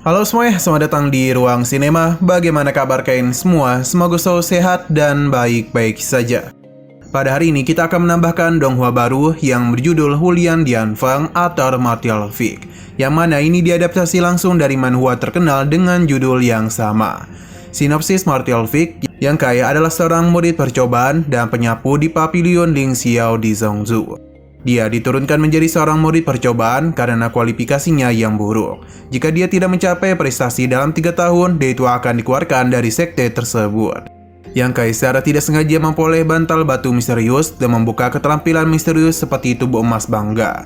Halo semuanya, selamat datang di Ruang Sinema. Bagaimana kabar kalian semua? Semoga selalu sehat dan baik-baik saja. Pada hari ini kita akan menambahkan donghua baru yang berjudul Hulian Dianfang atau Martial Fiqh, yang mana ini diadaptasi langsung dari manhwa terkenal dengan judul yang sama. Sinopsis Martial Fiqh, yang kaya adalah seorang murid percobaan dan penyapu di Pavilion Ling Xiao di Zhongzhou. Dia diturunkan menjadi seorang murid percobaan karena kualifikasinya yang buruk. Jika dia tidak mencapai prestasi dalam 3 tahun, dia itu akan dikeluarkan dari sekte tersebut. Yang Kai secara tidak sengaja memperoleh bantal batu misterius dan membuka keterampilan misterius seperti tubuh emas bangga.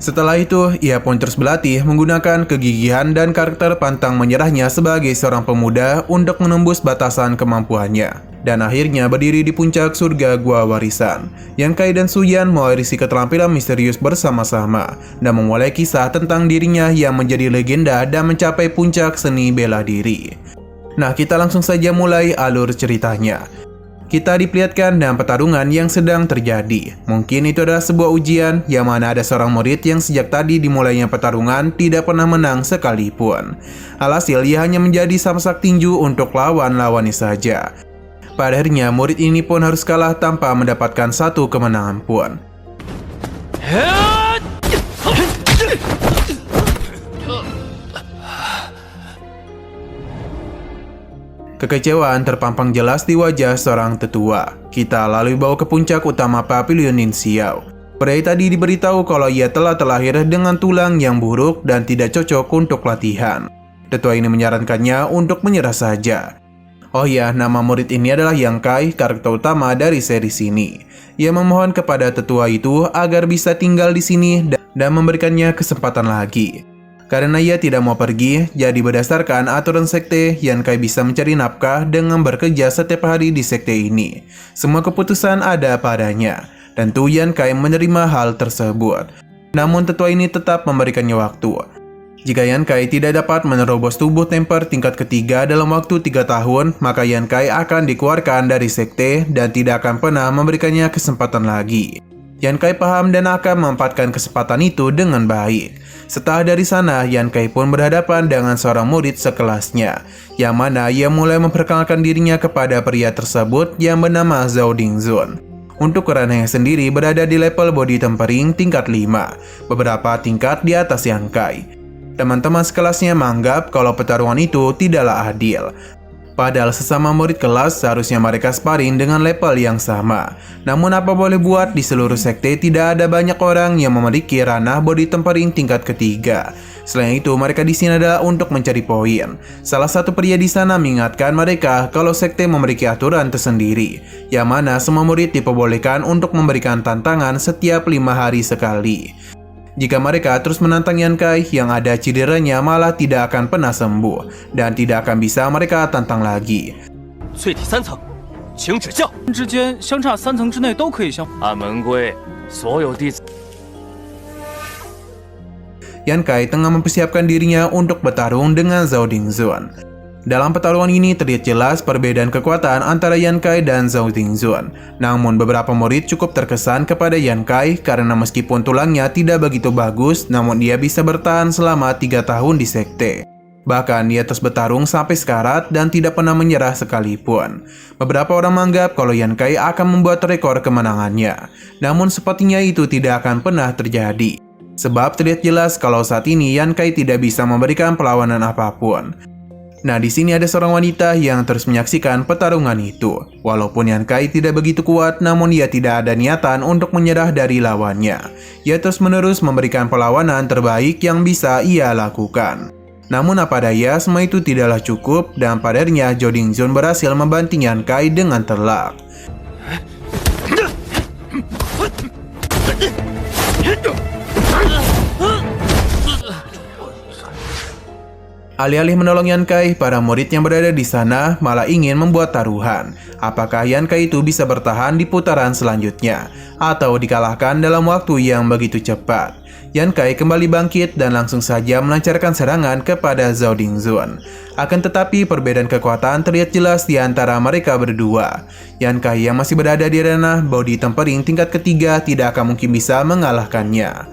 Setelah itu, ia pun terus berlatih menggunakan kegigihan dan karakter pantang menyerahnya sebagai seorang pemuda untuk menembus batasan kemampuannya. Dan akhirnya berdiri di puncak surga gua warisan. Yang Kai dan Suyan mewarisi keterampilan misterius bersama-sama dan memulai kisah tentang dirinya yang menjadi legenda dan mencapai puncak seni bela diri. Nah, kita langsung saja mulai alur ceritanya. Kita diperlihatkan dalam pertarungan yang sedang terjadi. Mungkin itu adalah sebuah ujian yang mana ada seorang murid yang sejak tadi dimulainya pertarungan tidak pernah menang sekalipun. Alhasil ia hanya menjadi samsak tinju untuk lawan-lawannya saja. Pada akhirnya murid ini pun harus kalah tanpa mendapatkan satu kemenangan pun. Kekecewaan terpampang jelas di wajah seorang tetua. Kita lalu dibawa ke puncak utama Pavilion Ling Xiao. Pria tadi diberitahu kalau ia telah terlahir dengan tulang yang buruk dan tidak cocok untuk latihan. Tetua ini menyarankannya untuk menyerah saja. Oh ya, nama murid ini adalah Yang Kai, karakter utama dari series ini. Ia memohon kepada tetua itu agar bisa tinggal di sini dan memberikannya kesempatan lagi. Karena ia tidak mau pergi, jadi berdasarkan aturan sekte, Yang Kai bisa mencari nafkah dengan bekerja setiap hari di sekte ini. Semua keputusan ada padanya. Tentu Yang Kai menerima hal tersebut. Namun tetua ini tetap memberikannya waktu. Jika Yang Kai tidak dapat menerobos tubuh temper tingkat ketiga dalam waktu 3 tahun, maka Yang Kai akan dikeluarkan dari sekte dan tidak akan pernah memberikannya kesempatan lagi. Yang Kai paham dan akan memanfaatkan kesempatan itu dengan baik. Setelah dari sana, Yang Kai pun berhadapan dengan seorang murid sekelasnya, yang mana ia mulai memperkenalkan dirinya kepada pria tersebut yang bernama Zhao Dingzun. Untuk ranahnya sendiri berada di level body tempering tingkat 5, beberapa tingkat di atas Yang Kai. Teman-teman sekelasnya menganggap kalau pertarungan itu tidaklah adil. Padahal sesama murid kelas seharusnya mereka sparring dengan level yang sama. Namun apa boleh buat, di seluruh sekte tidak ada banyak orang yang memiliki ranah body tempering tingkat ketiga. Selain itu, mereka di sini adalah untuk mencari poin. Salah satu pria di sana mengingatkan mereka kalau sekte memiliki aturan tersendiri, yang mana semua murid diperbolehkan untuk memberikan tantangan setiap 5 hari sekali. Jika mereka terus menantang Yang Kai, yang ada cederanya malah tidak akan pernah sembuh dan tidak akan bisa mereka tantang lagi. Yang Kai tengah mempersiapkan dirinya untuk bertarung dengan Zhao Dingzun. Dalam pertarungan ini terlihat jelas perbedaan kekuatan antara Yang Kai dan Zhao Dingzun. Namun beberapa murid cukup terkesan kepada Yang Kai karena meskipun tulangnya tidak begitu bagus, namun dia bisa bertahan selama 3 tahun di sekte. Bahkan ia terus bertarung sampai sekarat dan tidak pernah menyerah sekalipun. Beberapa orang menganggap kalau Yang Kai akan membuat rekor kemenangannya. Namun sepertinya itu tidak akan pernah terjadi. Sebab terlihat jelas kalau saat ini Yang Kai tidak bisa memberikan perlawanan apapun. Nah, di sini ada seorang wanita yang terus menyaksikan pertarungan itu. Walaupun Yang Kai tidak begitu kuat, namun ia tidak ada niatan untuk menyerah dari lawannya. Ia terus-menerus memberikan perlawanan terbaik yang bisa ia lakukan. Namun apa daya, semua itu tidaklah cukup dan pada akhirnya Zhao Dingzun berhasil membanting Yang Kai dengan telak. Alih-alih menolong Yang Kai, para murid yang berada di sana malah ingin membuat taruhan. Apakah Yang Kai itu bisa bertahan di putaran selanjutnya, atau dikalahkan dalam waktu yang begitu cepat. Yang Kai kembali bangkit dan langsung saja melancarkan serangan kepada Zhao Dingzun. Akan tetapi perbedaan kekuatan terlihat jelas di antara mereka berdua. Yang Kai yang masih berada di ranah body tempering tingkat ketiga tidak akan mungkin bisa mengalahkannya.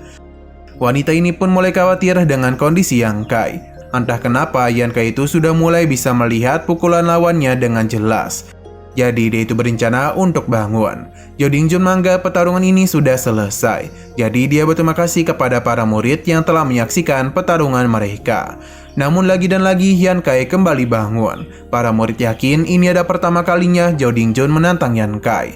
Wanita ini pun mulai khawatir dengan kondisi Yang Kai. Entah kenapa Yan Kai itu sudah mulai bisa melihat pukulan lawannya dengan jelas. Jadi dia itu berencana untuk bangun. Zhao Dingjun menganggap pertarungan ini sudah selesai. Jadi dia berterima kasih kepada para murid yang telah menyaksikan pertarungan mereka. Namun lagi dan lagi Yan Kai kembali bangun. Para murid yakin ini ada pertama kalinya Zhao Dingjun menantang Yan Kai.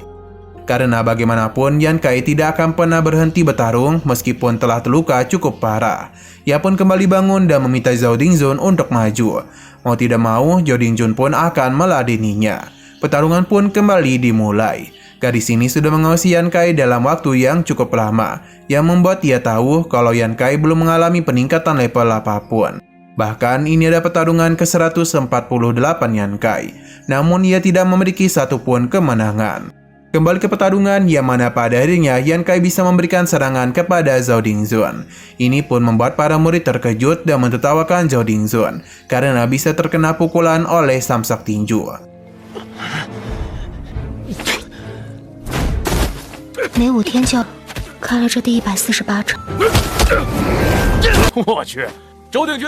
Karena bagaimanapun Yan Kai tidak akan pernah berhenti bertarung meskipun telah terluka cukup parah. Ia pun kembali bangun dan meminta Zhao Dingjun untuk maju. Mau tidak mau, Zhao Dingjun pun akan meladeninya. Pertarungan pun kembali dimulai. Gadis ini sudah mengawasi Yan Kai dalam waktu yang cukup lama, yang membuat ia tahu kalau Yan Kai belum mengalami peningkatan level apapun. Bahkan ini ada pertarungan ke-148 Yan Kai, namun ia tidak memiliki satupun kemenangan. Kembali ke pertarungan yang mana pada akhirnya Yan Kai bisa memberikan serangan kepada Zhao Dingjun. Ini pun membuat para murid terkejut dan mentertawakan Zhao Dingjun karena bisa terkena pukulan oleh samsak tinju. 每5天就开了这第148场。我去，周鼎钧！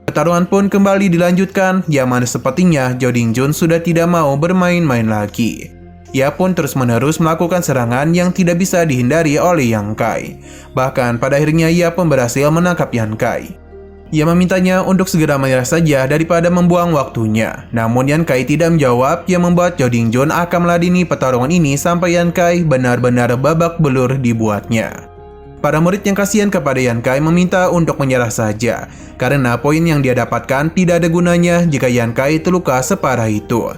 Pertarungan pun kembali dilanjutkan, yang mana sepertinya Zhao Dingjun sudah tidak mau bermain-main lagi. Ia pun terus-menerus melakukan serangan yang tidak bisa dihindari oleh Yan Kai. Bahkan pada akhirnya ia pun berhasil menangkap Yan Kai. Ia memintanya untuk segera menyerah saja daripada membuang waktunya. Namun Yan Kai tidak menjawab, yang membuat Zhao Dingjun akan meladeni pertarungan ini sampai Yan Kai benar-benar babak belur dibuatnya. Para murid yang kasihan kepada Yan Kai meminta untuk menyerah saja, karena poin yang dia dapatkan tidak ada gunanya jika Yan Kai terluka separah itu.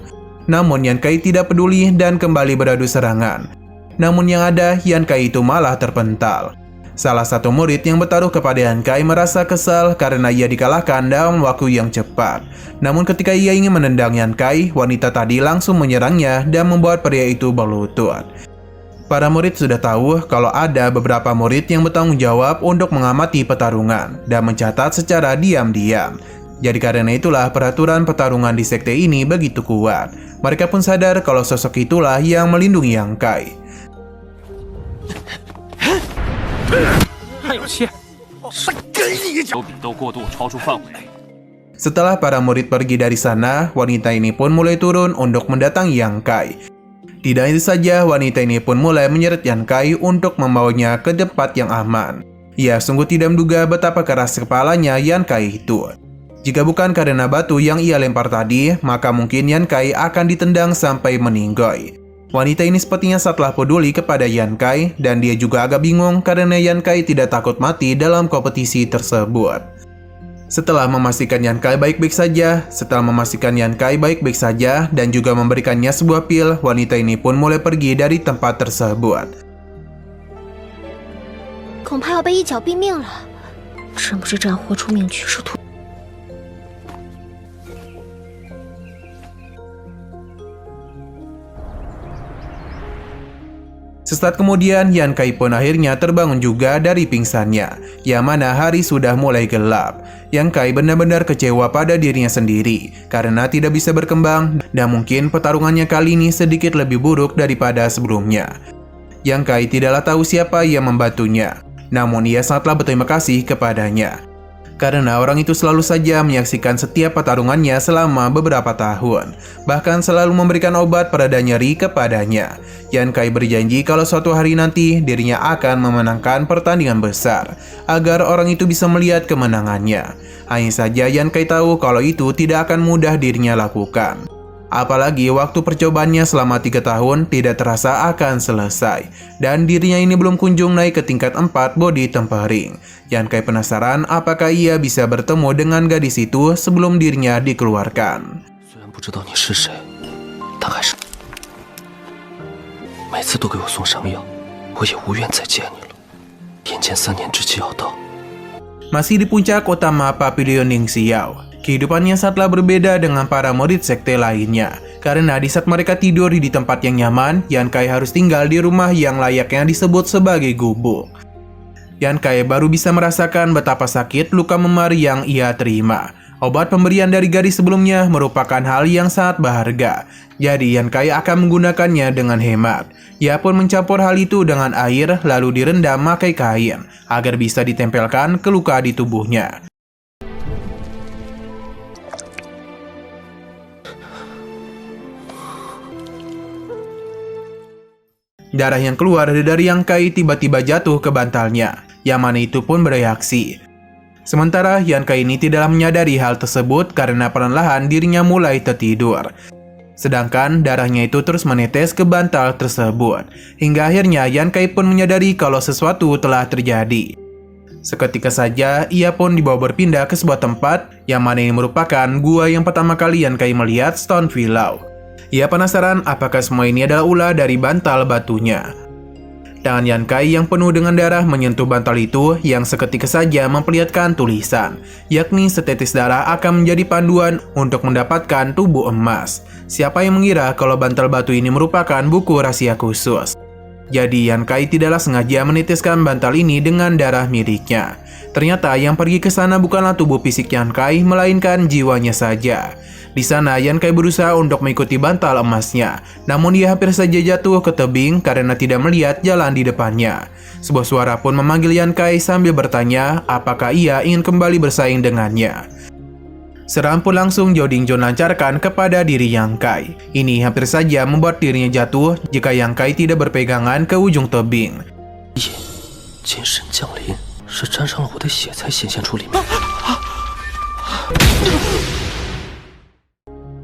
Namun Yan Kai tidak peduli dan kembali beradu serangan. Namun yang ada, Yan Kai itu malah terpental. Salah satu murid yang bertaruh kepada Yan Kai merasa kesal karena ia dikalahkan dalam waktu yang cepat. Namun ketika ia ingin menendang Yan Kai, wanita tadi langsung menyerangnya dan membuat pria itu berlutut. Para murid sudah tahu kalau ada beberapa murid yang bertanggung jawab untuk mengamati pertarungan dan mencatat secara diam-diam. Jadi karena itulah peraturan pertarungan di sekte ini begitu kuat. Mereka pun sadar kalau sosok itulah yang melindungi Yan Kai. Setelah para murid pergi dari sana, wanita ini pun mulai turun untuk mendatangi Yan Kai. Tidak itu saja, wanita ini pun mulai menyeret Yan Kai untuk membawanya ke tempat yang aman. Ia sungguh tidak menduga betapa keras kepalanya Yan Kai itu. Jika bukan karena batu yang ia lempar tadi, maka mungkin Yan Kai akan ditendang sampai meninggoy. Wanita ini sepertinya sangatlah peduli kepada Yan Kai, dan dia juga agak bingung karena Yan Kai tidak takut mati dalam kompetisi tersebut. Setelah memastikan Yan Kai baik-baik saja, dan juga memberikannya sebuah pil, wanita ini pun mulai pergi dari tempat tersebut. 恐怕要被一脚毙命了，真不知这样豁出命去是图。 Sesaat kemudian, Yan Kai pun akhirnya terbangun juga dari pingsannya, yang mana hari sudah mulai gelap. Yan Kai benar-benar kecewa pada dirinya sendiri, karena tidak bisa berkembang, dan mungkin pertarungannya kali ini sedikit lebih buruk daripada sebelumnya. Yan Kai tidaklah tahu siapa yang membantunya, namun ia sangatlah berterima kasih kepadanya. Karena orang itu selalu saja menyaksikan setiap pertarungannya selama beberapa tahun, bahkan selalu memberikan obat pereda nyeri kepadanya. Yan Kai berjanji kalau suatu hari nanti dirinya akan memenangkan pertandingan besar, agar orang itu bisa melihat kemenangannya. Hanya saja Yan Kai tahu kalau itu tidak akan mudah dirinya lakukan. Apalagi waktu percobaannya selama 3 tahun tidak terasa akan selesai, dan dirinya ini belum kunjung naik ke tingkat 4 body tempering. Yan Kai penasaran apakah ia bisa bertemu dengan gadis itu sebelum dirinya dikeluarkan. Masih di puncak utama Pavilion Ningxiao, kehidupannya sangatlah berbeda dengan para murid sekte lainnya. Karena di saat mereka tidur di tempat yang nyaman, Yan Kai harus tinggal di rumah yang layaknya disebut sebagai gubuk. Yan Kai baru bisa merasakan betapa sakit luka memar yang ia terima. Obat pemberian dari gadis sebelumnya merupakan hal yang sangat berharga. Jadi Yan Kai akan menggunakannya dengan hemat. Ia pun mencampur hal itu dengan air lalu direndam pakai kain agar bisa ditempelkan ke luka di tubuhnya. Darah yang keluar dari Yang Kai tiba-tiba jatuh ke bantalnya, yang mana itu pun bereaksi. Sementara Yan Kai ini tidaklah menyadari hal tersebut karena perlahan dirinya mulai tertidur. Sedangkan darahnya itu terus menetes ke bantal tersebut, hingga akhirnya Yan Kai pun menyadari kalau sesuatu telah terjadi. Seketika saja, ia pun dibawa berpindah ke sebuah tempat yang mana ini merupakan gua yang pertama kali Yan Kai melihat Stone Villau. Ia penasaran apakah semua ini adalah ulah dari bantal batunya. Tangan Yan Kai yang penuh dengan darah menyentuh bantal itu yang seketika saja memperlihatkan tulisan, yakni setetes darah akan menjadi panduan untuk mendapatkan tubuh emas. Siapa yang mengira kalau bantal batu ini merupakan buku rahasia khusus? Jadi Yan Kai tidaklah sengaja meneteskan bantal ini dengan darah miliknya. Ternyata yang pergi ke sana bukanlah tubuh fisik Yan Kai, melainkan jiwanya saja. Di sana Yan Kai berusaha untuk mengikuti bantal emasnya, namun dia hampir saja jatuh ke tebing karena tidak melihat jalan di depannya. Sebuah suara pun memanggil Yan Kai sambil bertanya apakah ia ingin kembali bersaing dengannya. Serangan pun langsung Zhao Dingjun lancarkan kepada diri Yang Kai. Ini hampir saja membuat dirinya jatuh jika Yang Kai tidak berpegangan ke ujung tebing. 金神降临，是沾上了我的血才显现出里面。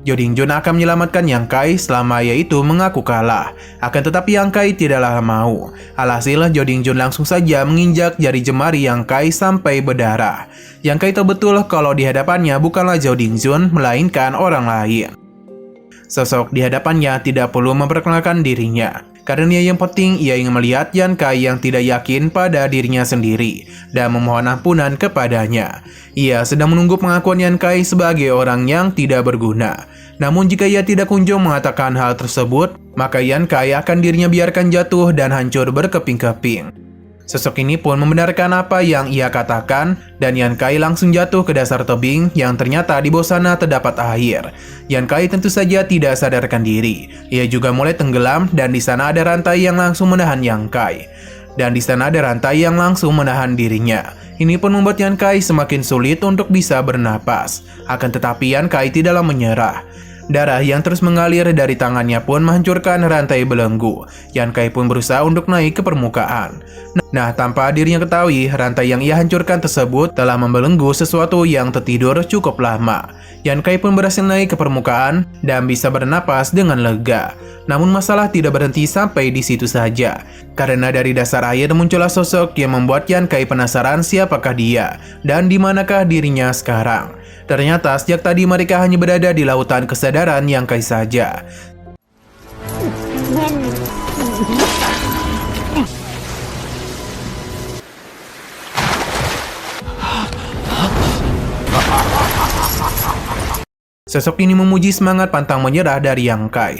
Zhao Dingjun akan menyelamatkan Yang Kai selama ia itu mengaku kalah. Akan tetapi Yang Kai tidaklah mau. Alhasil Zhao Dingjun langsung saja menginjak jari jemari Yang Kai sampai berdarah. Yang Kai tahu betul kalau di hadapannya bukanlah Zhao Dingjun, melainkan orang lain. Sosok di hadapannya tidak perlu memperkenalkan dirinya. Karena yang penting ia ingin melihat Yan Kai yang tidak yakin pada dirinya sendiri dan memohon ampunan kepadanya. Ia sedang menunggu pengakuan Yan Kai sebagai orang yang tidak berguna. Namun jika ia tidak kunjung mengatakan hal tersebut, maka Yan Kai akan dirinya biarkan jatuh dan hancur berkeping-keping. Sosok ini pun membenarkan apa yang ia katakan dan Yan Kai langsung jatuh ke dasar tebing yang ternyata di bawah sana terdapat air. Yan Kai tentu saja tidak sadarkan diri. Ia juga mulai tenggelam dan di sana ada rantai yang langsung menahan Yang Kai. Dan di sana ada rantai yang langsung menahan dirinya. Ini pun membuat Yan Kai semakin sulit untuk bisa bernapas. Akan tetapi Yan Kai tidaklah menyerah. Darah yang terus mengalir dari tangannya pun menghancurkan rantai belenggu. Yan Kai pun berusaha untuk naik ke permukaan. Nah, tanpa dirinya ketahui, rantai yang ia hancurkan tersebut telah membelenggu sesuatu yang tertidur cukup lama. Yan Kai pun berhasil naik ke permukaan dan bisa bernapas dengan lega. Namun masalah tidak berhenti sampai di situ saja. Karena dari dasar air muncullah sosok yang membuat Yan Kai penasaran siapakah dia dan di manakah dirinya sekarang. Ternyata sejak tadi mereka hanya berada di lautan kesadaran Yang Kai saja. Sosok ini memuji semangat pantang menyerah dari Yang Kai.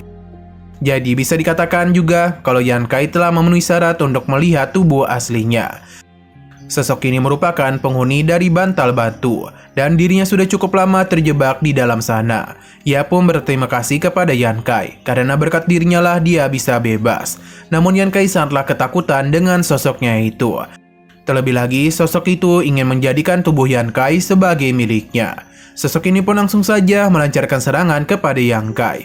Jadi bisa dikatakan juga kalau Yan Kai telah memenuhi syarat untuk melihat tubuh aslinya. Sosok ini merupakan penghuni dari bantal batu dan dirinya sudah cukup lama terjebak di dalam sana. Ia pun berterima kasih kepada Yan Kai karena berkat dirinya lah dia bisa bebas. Namun Yan Kai sangatlah ketakutan dengan sosoknya itu. Terlebih lagi sosok itu ingin menjadikan tubuh Yan Kai sebagai miliknya. Sosok ini pun langsung saja melancarkan serangan kepada Yang Kai.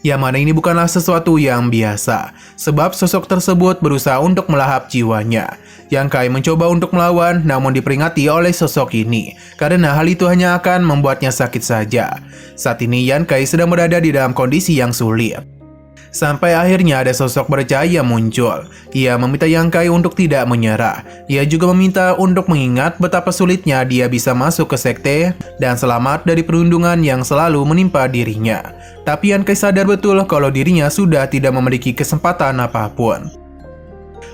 Yang mana ini bukanlah sesuatu yang biasa, sebab sosok tersebut berusaha untuk melahap jiwanya. Yang Kai mencoba untuk melawan, namun diperingati oleh sosok ini, karena hal itu hanya akan membuatnya sakit saja. Saat ini Yan Kai sedang berada di dalam kondisi yang sulit. Sampai akhirnya ada sosok bercahaya muncul. Ia meminta Yang Kai untuk tidak menyerah. Ia juga meminta untuk mengingat betapa sulitnya dia bisa masuk ke sekte dan selamat dari perundungan yang selalu menimpa dirinya. Tapi Yan Kai sadar betul kalau dirinya sudah tidak memiliki kesempatan apapun.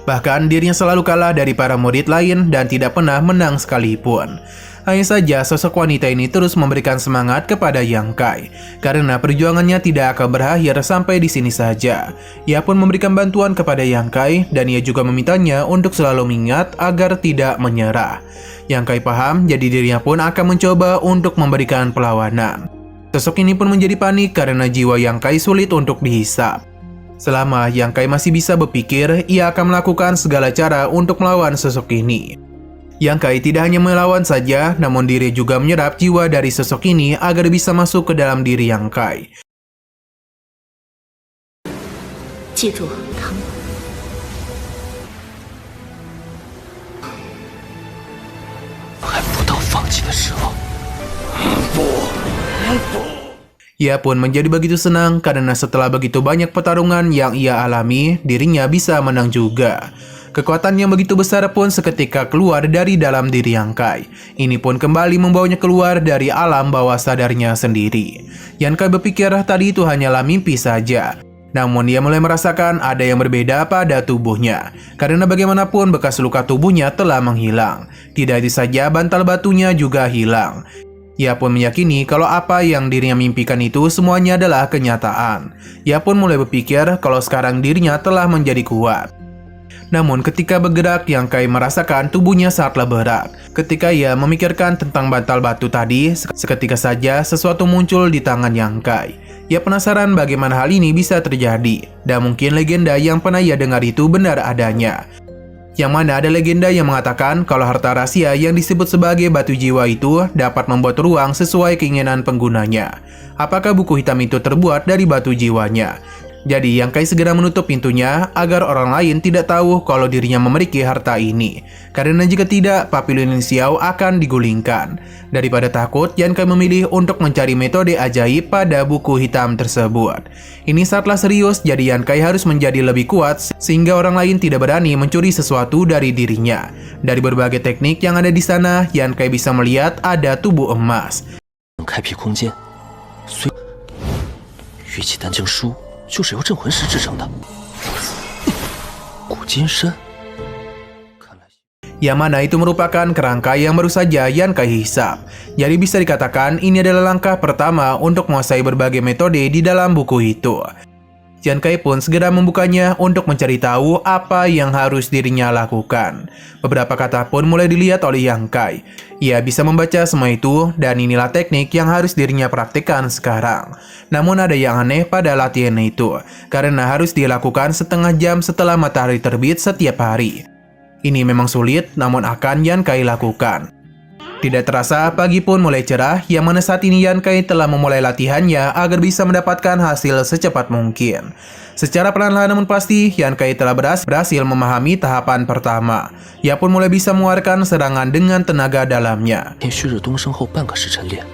Bahkan dirinya selalu kalah dari para murid lain dan tidak pernah menang sekalipun. Hanya saja sosok wanita ini terus memberikan semangat kepada Yang Kai karena perjuangannya tidak akan berakhir sampai di sini saja. Ia pun memberikan bantuan kepada Yang Kai dan ia juga memintanya untuk selalu mengingat agar tidak menyerah. Yang Kai paham, jadi dirinya pun akan mencoba untuk memberikan perlawanan. Sosok ini pun menjadi panik karena jiwa Yang Kai sulit untuk dihisap. Selama Yang Kai masih bisa berpikir, ia akan melakukan segala cara untuk melawan sosok ini. Yang Kai tidak hanya melawan saja, namun diri juga menyerap jiwa dari sosok ini agar bisa masuk ke dalam diri Yang Kai. 记住，唐弃的时候。 Ia pun menjadi begitu senang karena setelah begitu banyak pertarungan yang ia alami, dirinya bisa menang juga. Kekuatan yang begitu besar pun seketika keluar dari dalam diri Yang Kai. Ini pun kembali membawanya keluar dari alam bawah sadarnya sendiri. Yang Kai berpikir tadi itu hanyalah mimpi saja. Namun ia mulai merasakan ada yang berbeda pada tubuhnya. Karena bagaimanapun bekas luka tubuhnya telah menghilang. Tidak itu saja, bantal batunya juga hilang. Ia pun meyakini kalau apa yang dirinya mimpikan itu semuanya adalah kenyataan. Ia pun mulai berpikir kalau sekarang dirinya telah menjadi kuat. Namun ketika bergerak, Yang Kai merasakan tubuhnya sangatlah berat. Ketika ia memikirkan tentang bantal batu tadi, seketika saja sesuatu muncul di tangan Yang Kai. Ia penasaran bagaimana hal ini bisa terjadi, dan mungkin legenda yang pernah ia dengar itu benar adanya. Yang mana ada legenda yang mengatakan kalau harta rahasia yang disebut sebagai batu jiwa itu dapat membuat ruang sesuai keinginan penggunanya. Apakah buku hitam itu terbuat dari batu jiwanya? Jadi Yang Kai segera menutup pintunya agar orang lain tidak tahu kalau dirinya memiliki harta ini. Karena jika tidak, Papilion Lin Xiao akan digulingkan. Daripada takut, Yang Kai memilih untuk mencari metode ajaib pada buku hitam tersebut. Ini sangatlah serius, jadi Yang Kai harus menjadi lebih kuat sehingga orang lain tidak berani mencuri sesuatu dari dirinya. Dari berbagai teknik yang ada di sana, Yang Kai bisa melihat ada tubuh emas. 开辟空间，玉器丹经书就是由镇魂石制成的。古金山，看来。 Yang mana itu merupakan kerangka yang baru saja Yang Kai hisap. Jadi bisa dikatakan ini adalah langkah pertama untuk menguasai berbagai metode di dalam buku itu. Yang Kai pun segera membukanya untuk mencari tahu apa yang harus dirinya lakukan. Beberapa kata pun mulai dilihat oleh Yang Kai. Ia bisa membaca semua itu dan inilah teknik yang harus dirinya praktikkan sekarang. Namun ada yang aneh pada latihan itu, karena harus dilakukan setengah jam setelah matahari terbit setiap hari. Ini memang sulit, namun akan Yang Kai lakukan. Tidak terasa pagi pun mulai cerah, yang mana saat ini Yang Kai telah memulai latihannya agar bisa mendapatkan hasil secepat mungkin. Secara perlahan namun pasti, Yang Kai telah berhasil memahami tahapan pertama. Ia pun mulai bisa mengeluarkan serangan dengan tenaga dalamnya. 天虚日东升后半个时辰练。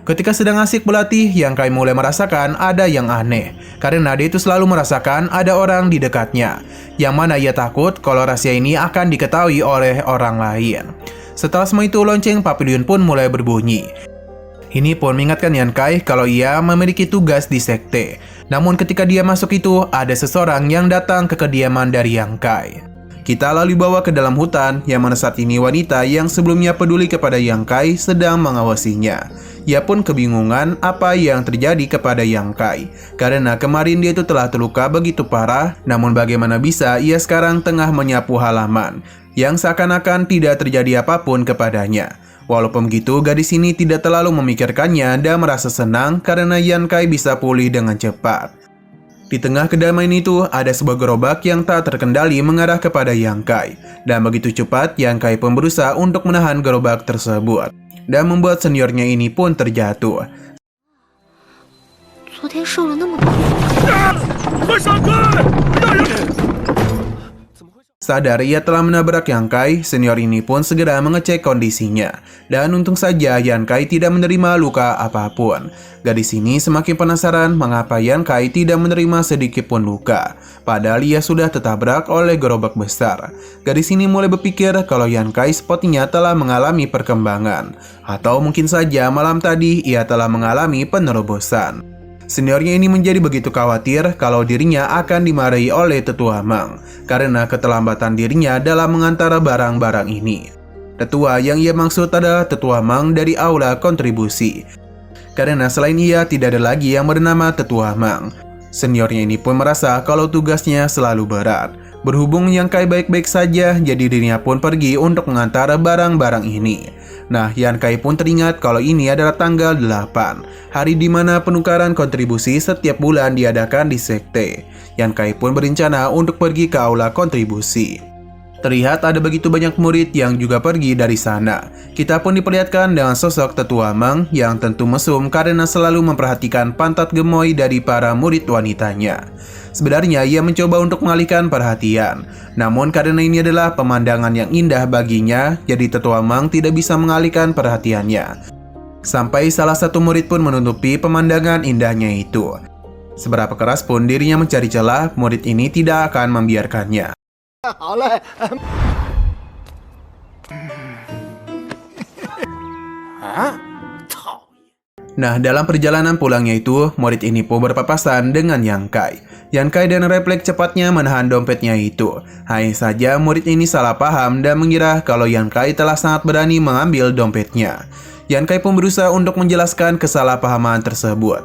Ketika sedang asik berlatih, Yang Kai mulai merasakan ada yang aneh. Karena dia itu selalu merasakan ada orang di dekatnya. Yang mana ia takut kalau rahasia ini akan diketahui oleh orang lain. Setelah semua itu, lonceng Papilion pun mulai berbunyi. Ini pun mengingatkan Yang Kai kalau ia memiliki tugas di sekte. Namun ketika dia masuk itu, ada seseorang yang datang ke kediaman dari Yang Kai. Kita lalu bawa ke dalam hutan, yang mana saat ini wanita yang sebelumnya peduli kepada Yang Kai sedang mengawasinya. Ia pun kebingungan apa yang terjadi kepada Yang Kai. Karena kemarin dia itu telah terluka begitu parah, namun bagaimana bisa ia sekarang tengah menyapu halaman, yang seakan-akan tidak terjadi apapun kepadanya. Walaupun begitu, gadis ini tidak terlalu memikirkannya dan merasa senang karena Yang Kai bisa pulih dengan cepat. Di tengah kedamaian itu, ada sebuah gerobak yang tak terkendali mengarah kepada Yang Kai. Dan begitu cepat, Yang Kai pun berusaha untuk menahan gerobak tersebut. Dan membuat seniornya ini pun terjatuh. 昨天瘦了那么多。 Sadar ia telah menabrak Yang Kai, senior ini pun segera mengecek kondisinya. Dan untung saja Yang Kai tidak menerima luka apapun. Gadis ini semakin penasaran mengapa Yang Kai tidak menerima sedikit pun luka. Padahal ia sudah tertabrak oleh gerobak besar. Gadis ini mulai berpikir kalau Yang Kai sepertinya telah mengalami perkembangan. Atau mungkin saja malam tadi ia telah mengalami penerobosan. Seniornya ini menjadi begitu khawatir kalau dirinya akan dimarahi oleh Tetua Mang karena keterlambatan dirinya dalam mengantar barang-barang ini. Tetua yang ia maksud adalah Tetua Mang dari aula kontribusi. Karena selain ia tidak ada lagi yang bernama Tetua Mang. Seniornya ini pun merasa kalau tugasnya selalu berat. Berhubung Yang Kai baik-baik saja, jadi dirinya pun pergi untuk mengantar barang-barang ini. Nah, Yang Kai pun teringat kalau ini adalah tanggal 8, hari di mana penukaran kontribusi setiap bulan diadakan di sekte. Yang Kai pun berencana untuk pergi ke aula kontribusi. Terlihat ada begitu banyak murid yang juga pergi dari sana. Kita pun diperlihatkan dengan sosok Tetua Meng yang tentu mesum karena selalu memperhatikan pantat gemoy dari para murid wanitanya. Sebenarnya ia mencoba untuk mengalihkan perhatian, namun karena ini adalah pemandangan yang indah baginya, jadi Tetua Meng tidak bisa mengalihkan perhatiannya. Sampai salah satu murid pun menutupi pemandangan indahnya itu. Seberapa keras pun dirinya mencari celah, murid ini tidak akan membiarkannya. Nah, dalam perjalanan pulangnya itu, murid ini pun berpapasan dengan Yang Kai. Yang Kai dan refleks cepatnya menahan dompetnya itu. Hanya saja murid ini salah paham dan mengira kalau Yang Kai telah sangat berani mengambil dompetnya. Yang Kai pun berusaha untuk menjelaskan kesalahpahaman tersebut.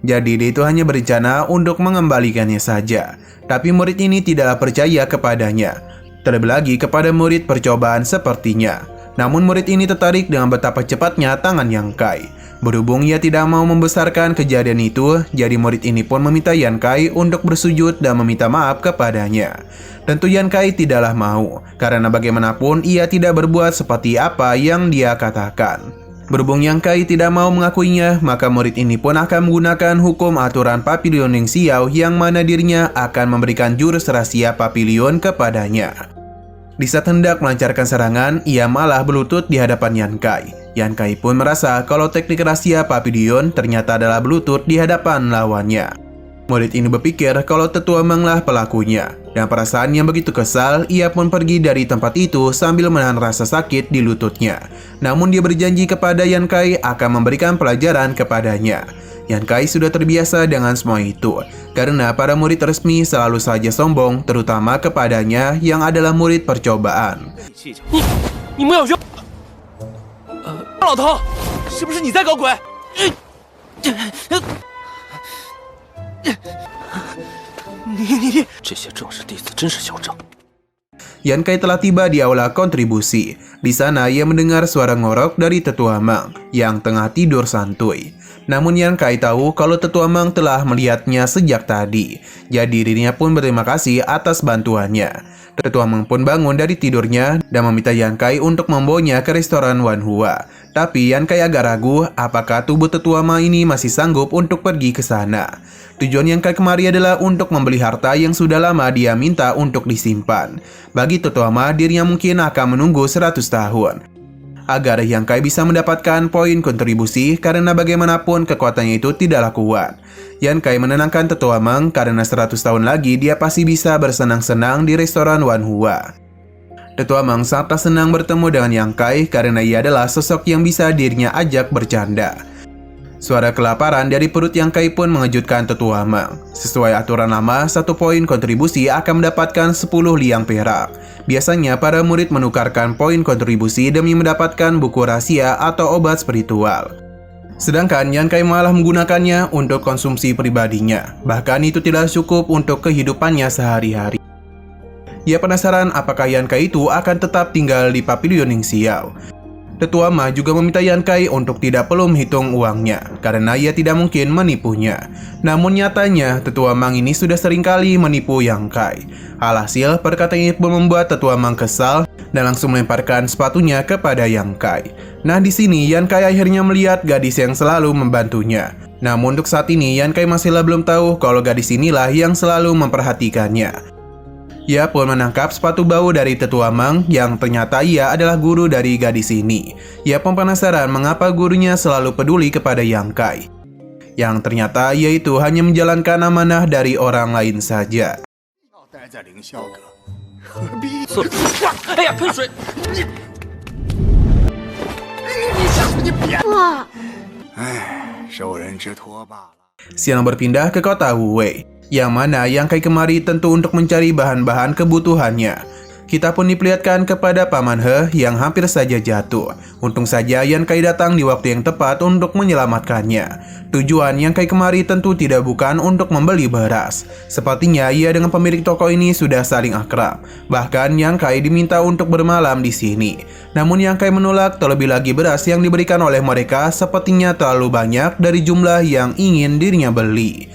Jadi dia itu hanya berencana untuk mengembalikannya saja. Tapi murid ini tidak percaya kepadanya. Terlebih lagi kepada murid percobaan sepertinya. Namun murid ini tertarik dengan betapa cepatnya tangan Yang Kai. Berhubung ia tidak mau membesarkan kejadian itu, jadi murid ini pun meminta Yang Kai untuk bersujud dan meminta maaf kepadanya. Tentu Yang Kai tidaklah mau, karena bagaimanapun ia tidak berbuat seperti apa yang dia katakan. Berhubung Yang Kai tidak mau mengakuinya, maka murid ini pun akan menggunakan hukum aturan Papilion Ning Xiao yang mana dirinya akan memberikan jurus rahasia Papilion kepadanya. Di saat hendak melancarkan serangan, ia malah berlutut di hadapan Yang Kai. Yang Kai pun merasa kalau teknik rahasia Papilion ternyata adalah berlutut di hadapan lawannya. Murid ini berpikir kalau Tetua Meng lah pelakunya. Dan perasaan yang begitu kesal, ia pun pergi dari tempat itu sambil menahan rasa sakit di lututnya. Namun dia berjanji kepada Yang Kai akan memberikan pelajaran kepadanya. Yang Kai sudah terbiasa dengan semua itu, karena para murid resmi selalu saja sombong, terutama kepadanya yang adalah murid percobaan. Yan Kai telah tiba di aula kontribusi. Di sana ia mendengar suara ngorok dari Tetua Meng yang tengah tidur santuy. Namun Yan Kai tahu kalau Tetua Meng telah melihatnya sejak tadi. Jadi dirinya pun berterima kasih atas bantuannya. Tetua Meng pun bangun dari tidurnya dan meminta Yan Kai untuk membawanya ke restoran Wan Hua. Tapi Yan Kai agak ragu apakah tubuh Tetua Meng ini masih sanggup untuk pergi ke sana. Tujuan Yang Kai kemari adalah untuk membeli harta yang sudah lama dia minta untuk disimpan. Bagi Tetua Meng, dirinya mungkin akan menunggu 100 tahun. Agar Yang Kai bisa mendapatkan poin kontribusi karena bagaimanapun kekuatannya itu tidaklah kuat. Yan Kai menenangkan Tetua Meng karena 100 tahun lagi dia pasti bisa bersenang-senang di restoran Wan Hua. Tetua Meng sangat senang bertemu dengan Yang Kai karena ia adalah sosok yang bisa dirinya ajak bercanda. Suara kelaparan dari perut Yang Kai pun mengejutkan Tetua Meng. Sesuai aturan lama, 1 poin kontribusi akan mendapatkan 10 liang perak. Biasanya para murid menukarkan poin kontribusi demi mendapatkan buku rahasia atau obat spiritual. Sedangkan Yang Kai malah menggunakannya untuk konsumsi pribadinya. Bahkan itu tidak cukup untuk kehidupannya sehari-hari. Ia penasaran apakah Yan Kai itu akan tetap tinggal di Papilion Ning Xiao. Tetua Meng juga meminta Yan Kai untuk tidak perlu menghitung uangnya, karena ia tidak mungkin menipunya. Namun nyatanya, Tetua Meng ini sudah seringkali menipu Yang Kai. Alhasil, perkataan ini pun membuat Tetua Meng kesal dan langsung melemparkan sepatunya kepada Yang Kai. Nah, di sini Yan Kai akhirnya melihat gadis yang selalu membantunya. Namun untuk saat ini, Yan Kai masihlah belum tahu kalau gadis inilah yang selalu memperhatikannya. Ia pun menangkap sepatu bau dari Tetua Meng yang ternyata ia adalah guru dari gadis ini. Ia pun penasaran mengapa gurunya selalu peduli kepada Yang Kai. Yang ternyata ia itu hanya menjalankan amanah dari orang lain saja. Siang berpindah ke kota Wuwei, yang mana Yang Kai kemari tentu untuk mencari bahan-bahan kebutuhannya. Kita pun diperlihatkan kepada Paman He yang hampir saja jatuh. Untung saja Yan Kai datang di waktu yang tepat untuk menyelamatkannya. Tujuan Yang Kai kemari tentu tidak bukan untuk membeli beras. Sepertinya ia dengan pemilik toko ini sudah saling akrab. Bahkan Yang Kai diminta untuk bermalam di sini. Namun Yang Kai menolak, terlebih lagi beras yang diberikan oleh mereka sepertinya terlalu banyak dari jumlah yang ingin dirinya beli.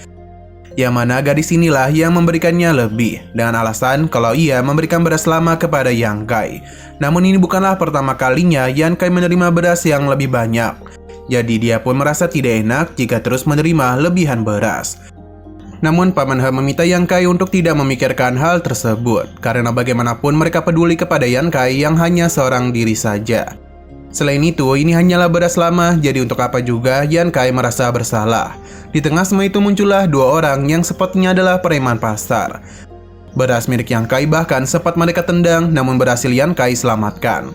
Yang mana gadis inilah yang memberikannya lebih, dengan alasan kalau ia memberikan beras lama kepada Yang Kai. Namun ini bukanlah pertama kalinya Yang Kai menerima beras yang lebih banyak. Jadi dia pun merasa tidak enak jika terus menerima lebihan beras. Namun Paman He meminta Yang Kai untuk tidak memikirkan hal tersebut, karena bagaimanapun mereka peduli kepada Yang Kai yang hanya seorang diri saja. Selain itu, ini hanyalah beras lama, jadi untuk apa juga Yan Kai merasa bersalah. Di tengah semua itu muncullah dua orang yang sepertinya adalah preman pasar. Beras milik Yang Kai bahkan sempat mereka tendang, namun berhasil Yan Kai selamatkan.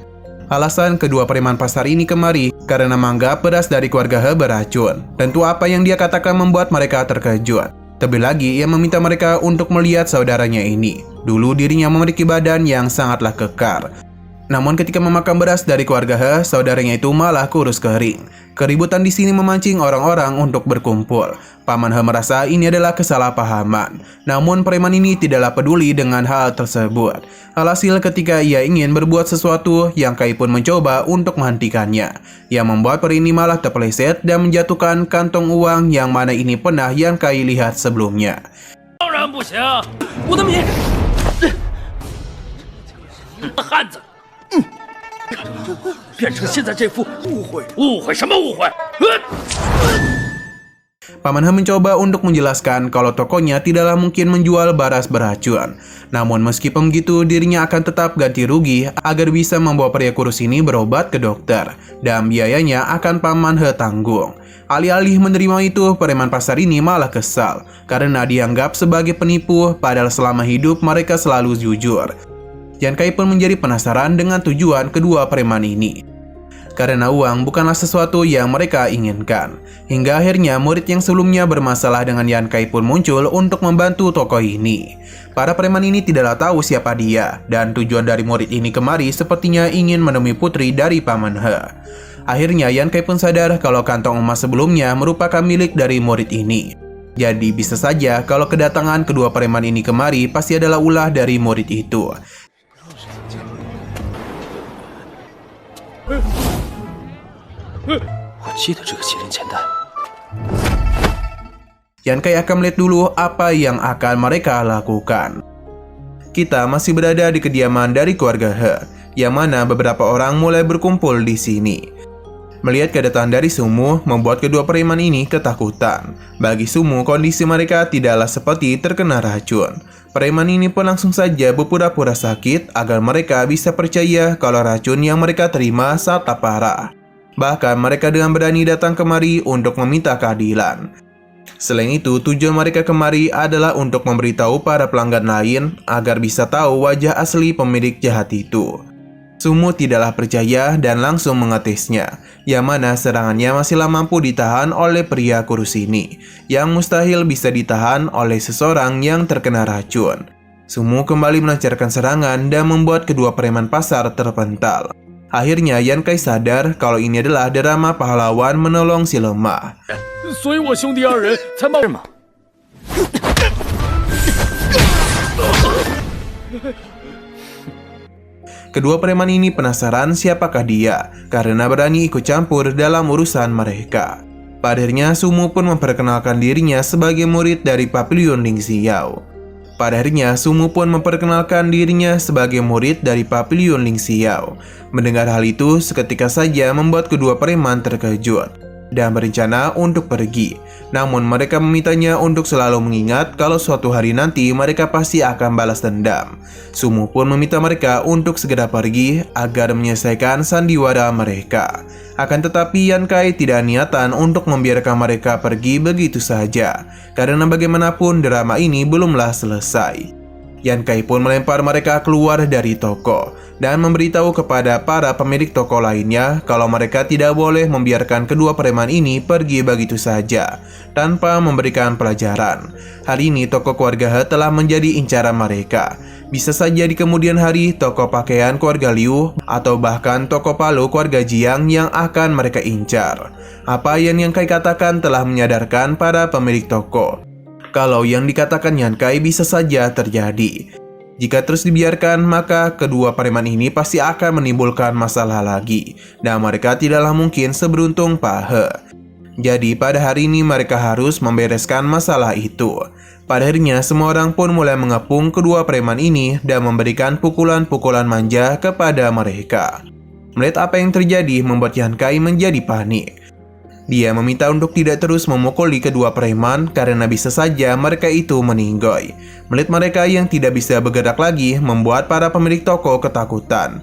Alasan kedua preman pasar ini kemari karena menganggap beras dari keluarga He beracun. Tentu apa yang dia katakan membuat mereka terkejut. Terlebih lagi, ia meminta mereka untuk melihat saudaranya ini. Dulu dirinya memiliki badan yang sangatlah kekar. Namun ketika memakan beras dari keluarga He, saudaranya itu malah kurus kering. Keributan di sini memancing orang-orang untuk berkumpul. Paman He merasa ini adalah kesalahpahaman. Namun preman ini tidaklah peduli dengan hal tersebut. Alhasil ketika ia ingin berbuat sesuatu, Yang Kai pun mencoba untuk menghentikannya. Yang membuat peri ini malah terpeleset dan menjatuhkan kantong uang yang mana ini pernah Yang Kai lihat sebelumnya. 当然不行，我的米，汉子。 变成现在这副误会什么误会？ Paman He mencoba untuk menjelaskan kalau tokonya tidaklah mungkin menjual beras beracun. Namun meskipun begitu, dirinya akan tetap ganti rugi agar bisa membawa pria kurus ini berobat ke dokter. Dan biayanya akan Paman He tanggung. Alih-alih menerima itu, preman pasar ini malah kesal karena dianggap sebagai penipu, padahal selama hidup mereka selalu jujur. Yan Kai pun menjadi penasaran dengan tujuan kedua preman ini. Karena uang bukanlah sesuatu yang mereka inginkan. Hingga akhirnya murid yang sebelumnya bermasalah dengan Yan Kai pun muncul untuk membantu tokoh ini. Para preman ini tidaklah tahu siapa dia, dan tujuan dari murid ini kemari sepertinya ingin menemui putri dari Paman He. Akhirnya Yan Kai pun sadar kalau kantong emas sebelumnya merupakan milik dari murid ini. Jadi bisa saja kalau kedatangan kedua preman ini kemari pasti adalah ulah dari murid itu. 我记得这个麒麟钱袋。 Yan Kai akan melihat dulu apa yang akan mereka lakukan. Kita masih berada di kediaman dari keluarga He, yang mana beberapa orang mulai berkumpul di sini. Melihat kedatangan dari Sumu membuat kedua preman ini ketakutan. Bagi Sumu, kondisi mereka tidaklah seperti terkena racun. Preman ini pun langsung saja berpura-pura sakit agar mereka bisa percaya kalau racun yang mereka terima sangat parah. Bahkan mereka dengan berani datang kemari untuk meminta keadilan. Selain itu, tujuan mereka kemari adalah untuk memberitahu para pelanggan lain agar bisa tahu wajah asli pemilik jahat itu. Sumu tidaklah percaya dan langsung mengetesnya, yang mana serangannya masihlah mampu ditahan oleh pria kurus ini, yang mustahil bisa ditahan oleh seseorang yang terkena racun. Sumu kembali melancarkan serangan dan membuat kedua preman pasar terpental. Akhirnya Yan Kai sadar kalau ini adalah drama pahlawan menolong si lemah. 所以我兄弟二人才冒吗？ Kedua preman ini penasaran siapakah dia karena berani ikut campur dalam urusan mereka. Pada akhirnya Sumu pun memperkenalkan dirinya sebagai murid dari Papilion Ling Xiao. Pada akhirnya Sumu pun memperkenalkan dirinya sebagai murid dari Papilion Ling Xiao. Mendengar hal itu seketika saja membuat kedua preman terkejut dan berencana untuk pergi. Namun mereka memintanya untuk selalu mengingat kalau suatu hari nanti mereka pasti akan balas dendam. Sumu pun meminta mereka untuk segera pergi agar menyelesaikan sandiwara mereka. Akan tetapi Yan Kai tidak niatan untuk membiarkan mereka pergi begitu saja, karena bagaimanapun drama ini belumlah selesai. Yan Kai pun melempar mereka keluar dari toko dan memberitahu kepada para pemilik toko lainnya kalau mereka tidak boleh membiarkan kedua preman ini pergi begitu saja tanpa memberikan pelajaran. Hari ini toko keluarga He telah menjadi incaran mereka. Bisa saja di kemudian hari toko pakaian keluarga Liu atau bahkan toko palu keluarga Jiang yang akan mereka incar. Apa yang Kai katakan telah menyadarkan para pemilik toko kalau yang dikatakan Yan Kai bisa saja terjadi. Jika terus dibiarkan, maka kedua preman ini pasti akan menimbulkan masalah lagi, dan mereka tidaklah mungkin seberuntung Pak He. Jadi pada hari ini mereka harus membereskan masalah itu. Pada akhirnya semua orang pun mulai mengepung kedua preman ini dan memberikan pukulan-pukulan manja kepada mereka. Melihat apa yang terjadi membuat Yan Kai menjadi panik. Dia meminta untuk tidak terus memukuli kedua preman karena bisa saja mereka itu meninggoy. Melihat mereka yang tidak bisa bergerak lagi membuat para pemilik toko ketakutan.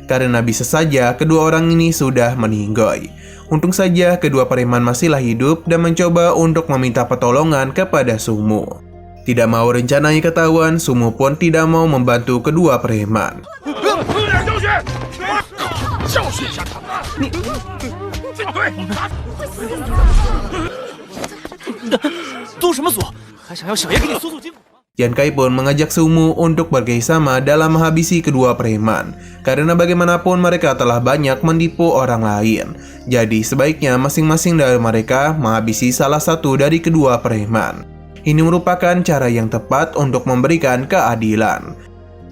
Karena bisa saja kedua orang ini sudah meninggoy. Untung saja kedua preman masihlah hidup dan mencoba untuk meminta pertolongan kepada Sumu. Tidak mau rencananya ketahuan, Sumu pun tidak mau membantu kedua preman. 租什么租？还想要小爷给你速速筋骨？ Yan Kai pun mengajak Sumu untuk bekerjasama dalam menghabisi kedua preman. Karena bagaimanapun mereka telah banyak menipu orang lain. Jadi sebaiknya masing-masing dari mereka menghabisi salah satu dari kedua preman. Ini merupakan cara yang tepat untuk memberikan keadilan.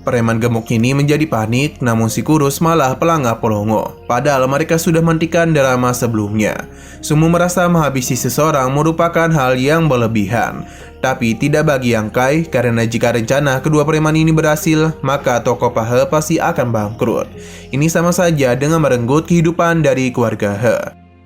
Preman gemuk ini menjadi panik, namun si kurus malah pelangap pelongo. Padahal mereka sudah menghentikan drama sebelumnya. Sumu merasa menghabisi seseorang merupakan hal yang berlebihan. Tapi tidak bagi Yan Kai, karena jika rencana kedua preman ini berhasil, maka toko Pahe pasti akan bangkrut. Ini sama saja dengan merenggut kehidupan dari keluarga He.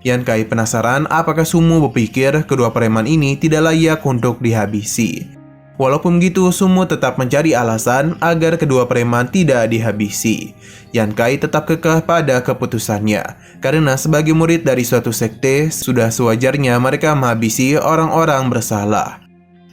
Yan Kai penasaran apakah Sumu berpikir kedua preman ini tidak layak untuk dihabisi. Walaupun begitu, Sumu tetap mencari alasan agar kedua preman tidak dihabisi. Yan Kai tetap kekeh pada keputusannya, karena sebagai murid dari suatu sekte, sudah sewajarnya mereka menghabisi orang-orang bersalah.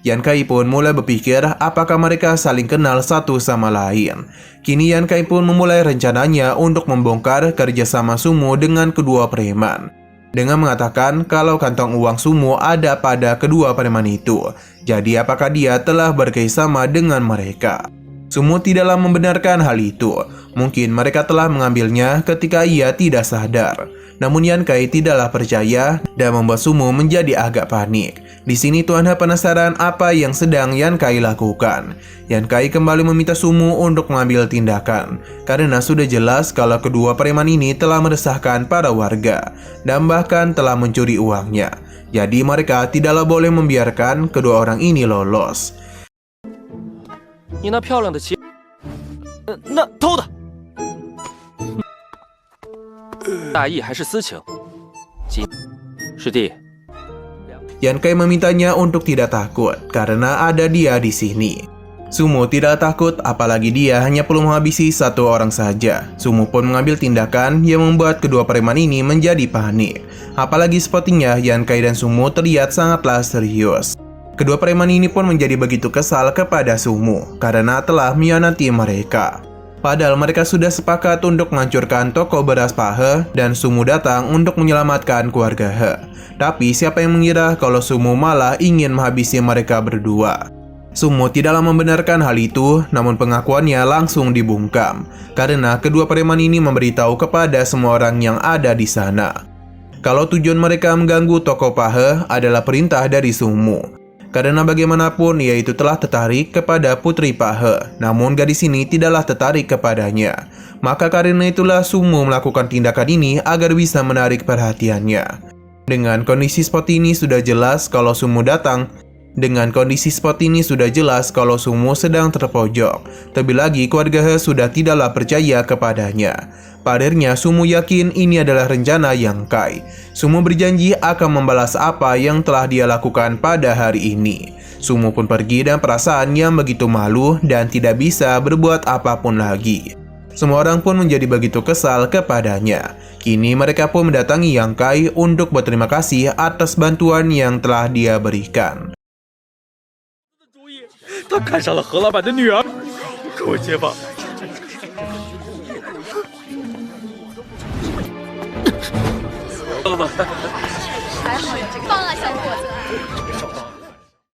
Yan Kai pun mulai berpikir apakah mereka saling kenal satu sama lain. Kini Yan Kai pun memulai rencananya untuk membongkar kerjasama Sumu dengan kedua preman. Dengan mengatakan kalau kantong uang Sumu ada pada kedua preman itu. Jadi apakah dia telah bekerjasama dengan mereka? Sumu tidaklah membenarkan hal itu. Mungkin mereka telah mengambilnya ketika ia tidak sadar. Namun Yan Kai tidaklah percaya dan membuat Sumu menjadi agak panik. Di sini Tuan He penasaran apa yang sedang Yan Kai lakukan. Yan Kai kembali meminta Sumu untuk mengambil tindakan, karena sudah jelas kalau kedua preman ini telah meresahkan para warga dan bahkan telah mencuri uangnya. Jadi mereka tidaklah boleh membiarkan kedua orang ini lolos. 你那漂亮的妻，那偷的，大义还是私情？师弟。 Yan Kai memintanya untuk tidak takut karena ada dia di sini. Sumu tidak takut, apalagi dia hanya perlu menghabisi satu orang saja. Sumu pun mengambil tindakan yang membuat kedua preman ini menjadi panik. Apalagi sepertinya Yan Kai dan Sumu terlihat sangatlah serius. Kedua preman ini pun menjadi begitu kesal kepada Sumu karena telah mengkhianati mereka. Padahal mereka sudah sepakat untuk menghancurkan toko beras Pahe dan Sumu datang untuk menyelamatkan keluarga He. Tapi siapa yang mengira kalau Sumu malah ingin menghabisi mereka berdua. Sumu tidaklah membenarkan hal itu, namun pengakuannya langsung dibungkam. Karena kedua preman ini memberitahu kepada semua orang yang ada di sana kalau tujuan mereka mengganggu toko Pahe adalah perintah dari Sumu. Karena bagaimanapun ia itu telah tertarik kepada putri Pahe, namun gadis ini tidaklah tertarik kepadanya. Maka karena itulah Sumu melakukan tindakan ini agar bisa menarik perhatiannya. Dengan kondisi seperti ini sudah jelas kalau Sumu sedang terpojok. Terlebih lagi keluarga He sudah tidaklah percaya kepadanya. Padahal Sumu yakin ini adalah rencana Yan Kai. Sumu berjanji akan membalas apa yang telah dia lakukan pada hari ini. Sumu pun pergi dan perasaan yang begitu malu dan tidak bisa berbuat apapun lagi. Semua orang pun menjadi begitu kesal kepadanya. Kini mereka pun mendatangi Yan Kai untuk berterima kasih atas bantuan yang telah dia berikan. 他看上了何老板的女儿，给我解放！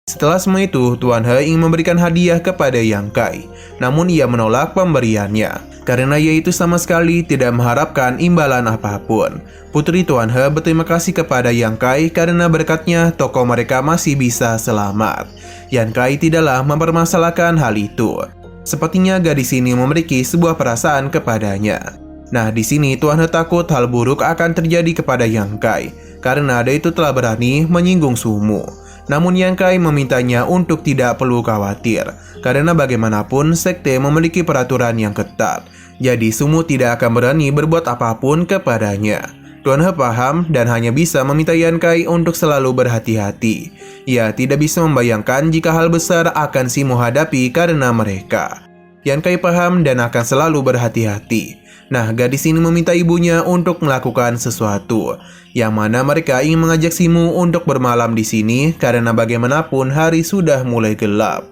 Setelah semua itu, Tuan He ingin memberikan hadiah kepada Yan Kai. Namun ia menolak pemberiannya karena ia itu sama sekali tidak mengharapkan imbalan apapun. Putri Tuan He berterima kasih kepada Yan Kai karena berkatnya toko mereka masih bisa selamat. Yan Kai tidaklah mempermasalahkan hal itu. Sepertinya gadis ini memiliki sebuah perasaan kepadanya. Nah, di sini Tuan He takut hal buruk akan terjadi kepada Yan Kai karena dia itu telah berani menyinggung Sumu. Namun Yan Kai memintanya untuk tidak perlu khawatir, karena bagaimanapun sekte memiliki peraturan yang ketat. Jadi Sumu tidak akan berani berbuat apapun kepadanya. Tuan He paham dan hanya bisa meminta Yan Kai untuk selalu berhati-hati. Ia tidak bisa membayangkan jika hal besar akan Simu hadapi karena mereka. Yan Kai paham dan akan selalu berhati-hati. Nah, gadis ini meminta ibunya untuk melakukan sesuatu, yang mana mereka ingin mengajak Simu untuk bermalam di sini karena bagaimanapun hari sudah mulai gelap.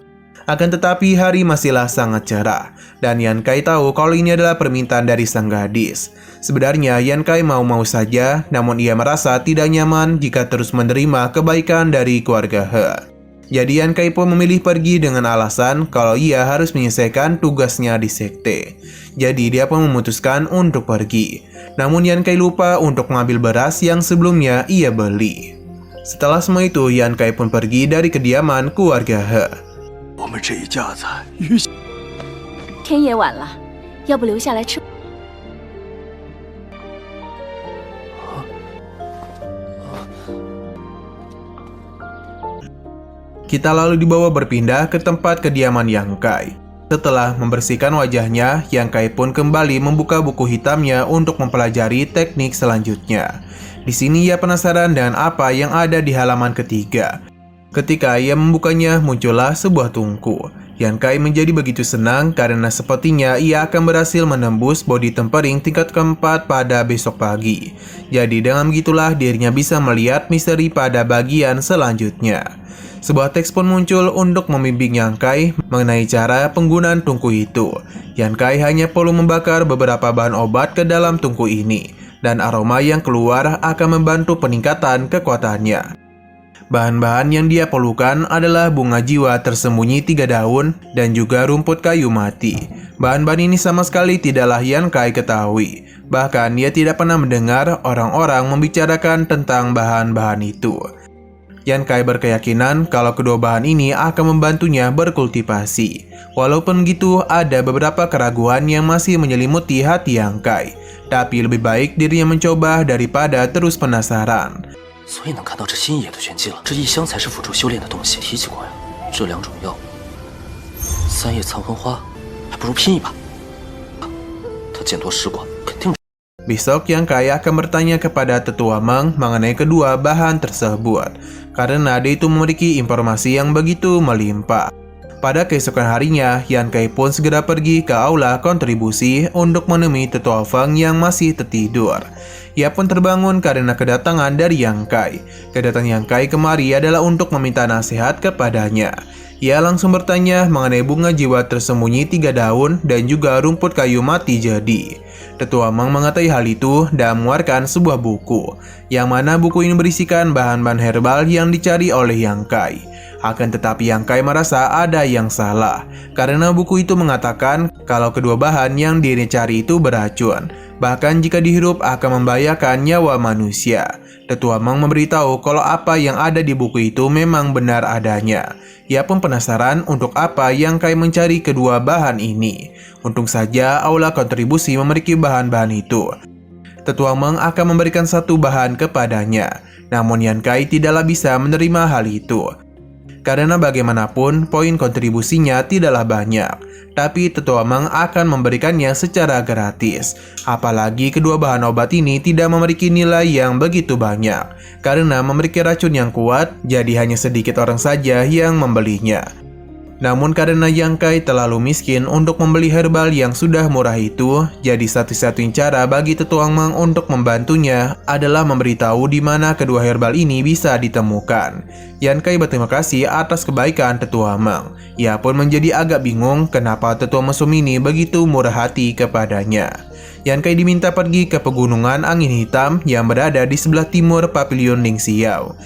Akan tetapi hari masihlah sangat cerah, dan Yan Kai tahu kalau ini adalah permintaan dari sang gadis. Sebenarnya Yan Kai mau-mau saja, namun ia merasa tidak nyaman jika terus menerima kebaikan dari keluarga He. Jadi Yan Kai pun memilih pergi dengan alasan kalau ia harus menyelesaikan tugasnya di sekte. Jadi dia pun memutuskan untuk pergi. Namun Yan Kai lupa untuk mengambil beras yang sebelumnya ia beli. Setelah semua itu, Yan Kai pun pergi dari kediaman keluarga He. 我们这一家子天也晚了，要不留下来吃？ Kita lalu dibawa berpindah ke tempat kediaman Yang Kai. Setelah membersihkan wajahnya, Yang Kai pun kembali membuka buku hitamnya untuk mempelajari teknik selanjutnya. Di sini ia penasaran dengan apa yang ada di halaman ketiga. Ketika ia membukanya, muncullah sebuah tungku. Yan Kai menjadi begitu senang karena sepertinya ia akan berhasil menembus body tempering tingkat keempat pada besok pagi. Jadi dengan begitulah dirinya bisa melihat misteri pada bagian selanjutnya. Sebuah teks pun muncul untuk membimbing Yang Kai mengenai cara penggunaan tungku itu. Yan Kai hanya perlu membakar beberapa bahan obat ke dalam tungku ini, dan aroma yang keluar akan membantu peningkatan kekuatannya. Bahan-bahan yang dia perlukan adalah bunga jiwa tersembunyi 3 daun dan juga rumput kayu mati. Bahan-bahan ini sama sekali tidaklah Yan Kai ketahui. Bahkan ia tidak pernah mendengar orang-orang membicarakan tentang bahan-bahan itu. Yan Kai berkeyakinan kalau kedua bahan ini akan membantunya berkultivasi. Walaupun begitu, ada beberapa keraguan yang masih menyelimuti hati Yang Kai. Tapi lebih baik dirinya mencoba daripada terus penasaran. 所以能看到这新野的玄机了。这一箱才是辅助修炼的东西。提起过呀，这2种药，3叶藏魂花，还不如拼一把。他见多识广，肯定。 Besok Yang Kai akan bertanya kepada Tetua Meng mengenai kedua bahan tersebut, karena dia itu memiliki informasi yang begitu melimpah. Pada keesokan harinya, Yan Kai pun segera pergi ke aula kontribusi untuk menemui Tetua Feng yang masih tertidur. Ia pun terbangun karena kedatangan dari Yang Kai. Kedatangan Yang Kai kemari adalah untuk meminta nasihat kepadanya. Ia langsung bertanya mengenai bunga jiwa tersembunyi 3 daun dan juga rumput kayu mati jadi. Tetua Meng mengetahui hal itu dan mengeluarkan sebuah buku, yang mana buku ini berisikan bahan-bahan herbal yang dicari oleh Yang Kai. Akan tetapi Yang Kai merasa ada yang salah, karena buku itu mengatakan kalau kedua bahan yang dirinya cari itu beracun, bahkan jika dihirup akan membahayakan nyawa manusia. Tetua Meng memberitahu kalau apa yang ada di buku itu memang benar adanya. Ia pun penasaran untuk apa Yang Kai mencari kedua bahan ini. Untung saja aula kontribusi memiliki bahan-bahan itu. Tetua Meng akan memberikan satu bahan kepadanya. Namun Yan Kai tidaklah bisa menerima hal itu. Karena bagaimanapun poin kontribusinya tidaklah banyak, tapi Tetua Meng akan memberikannya secara gratis. Apalagi kedua bahan obat ini tidak memiliki nilai yang begitu banyak, karena memiliki racun yang kuat, jadi hanya sedikit orang saja yang membelinya. Namun karena Yang Kai terlalu miskin untuk membeli herbal yang sudah murah itu, jadi satu-satunya cara bagi Tetua Meng untuk membantunya adalah memberitahu di mana kedua herbal ini bisa ditemukan. Yan Kai berterima kasih atas kebaikan Tetua Meng. Ia pun menjadi agak bingung kenapa Tetua Mesum ini begitu murah hati kepadanya. Yan Kai diminta pergi ke pegunungan angin hitam yang berada di sebelah timur Pavilion Ling Xiao.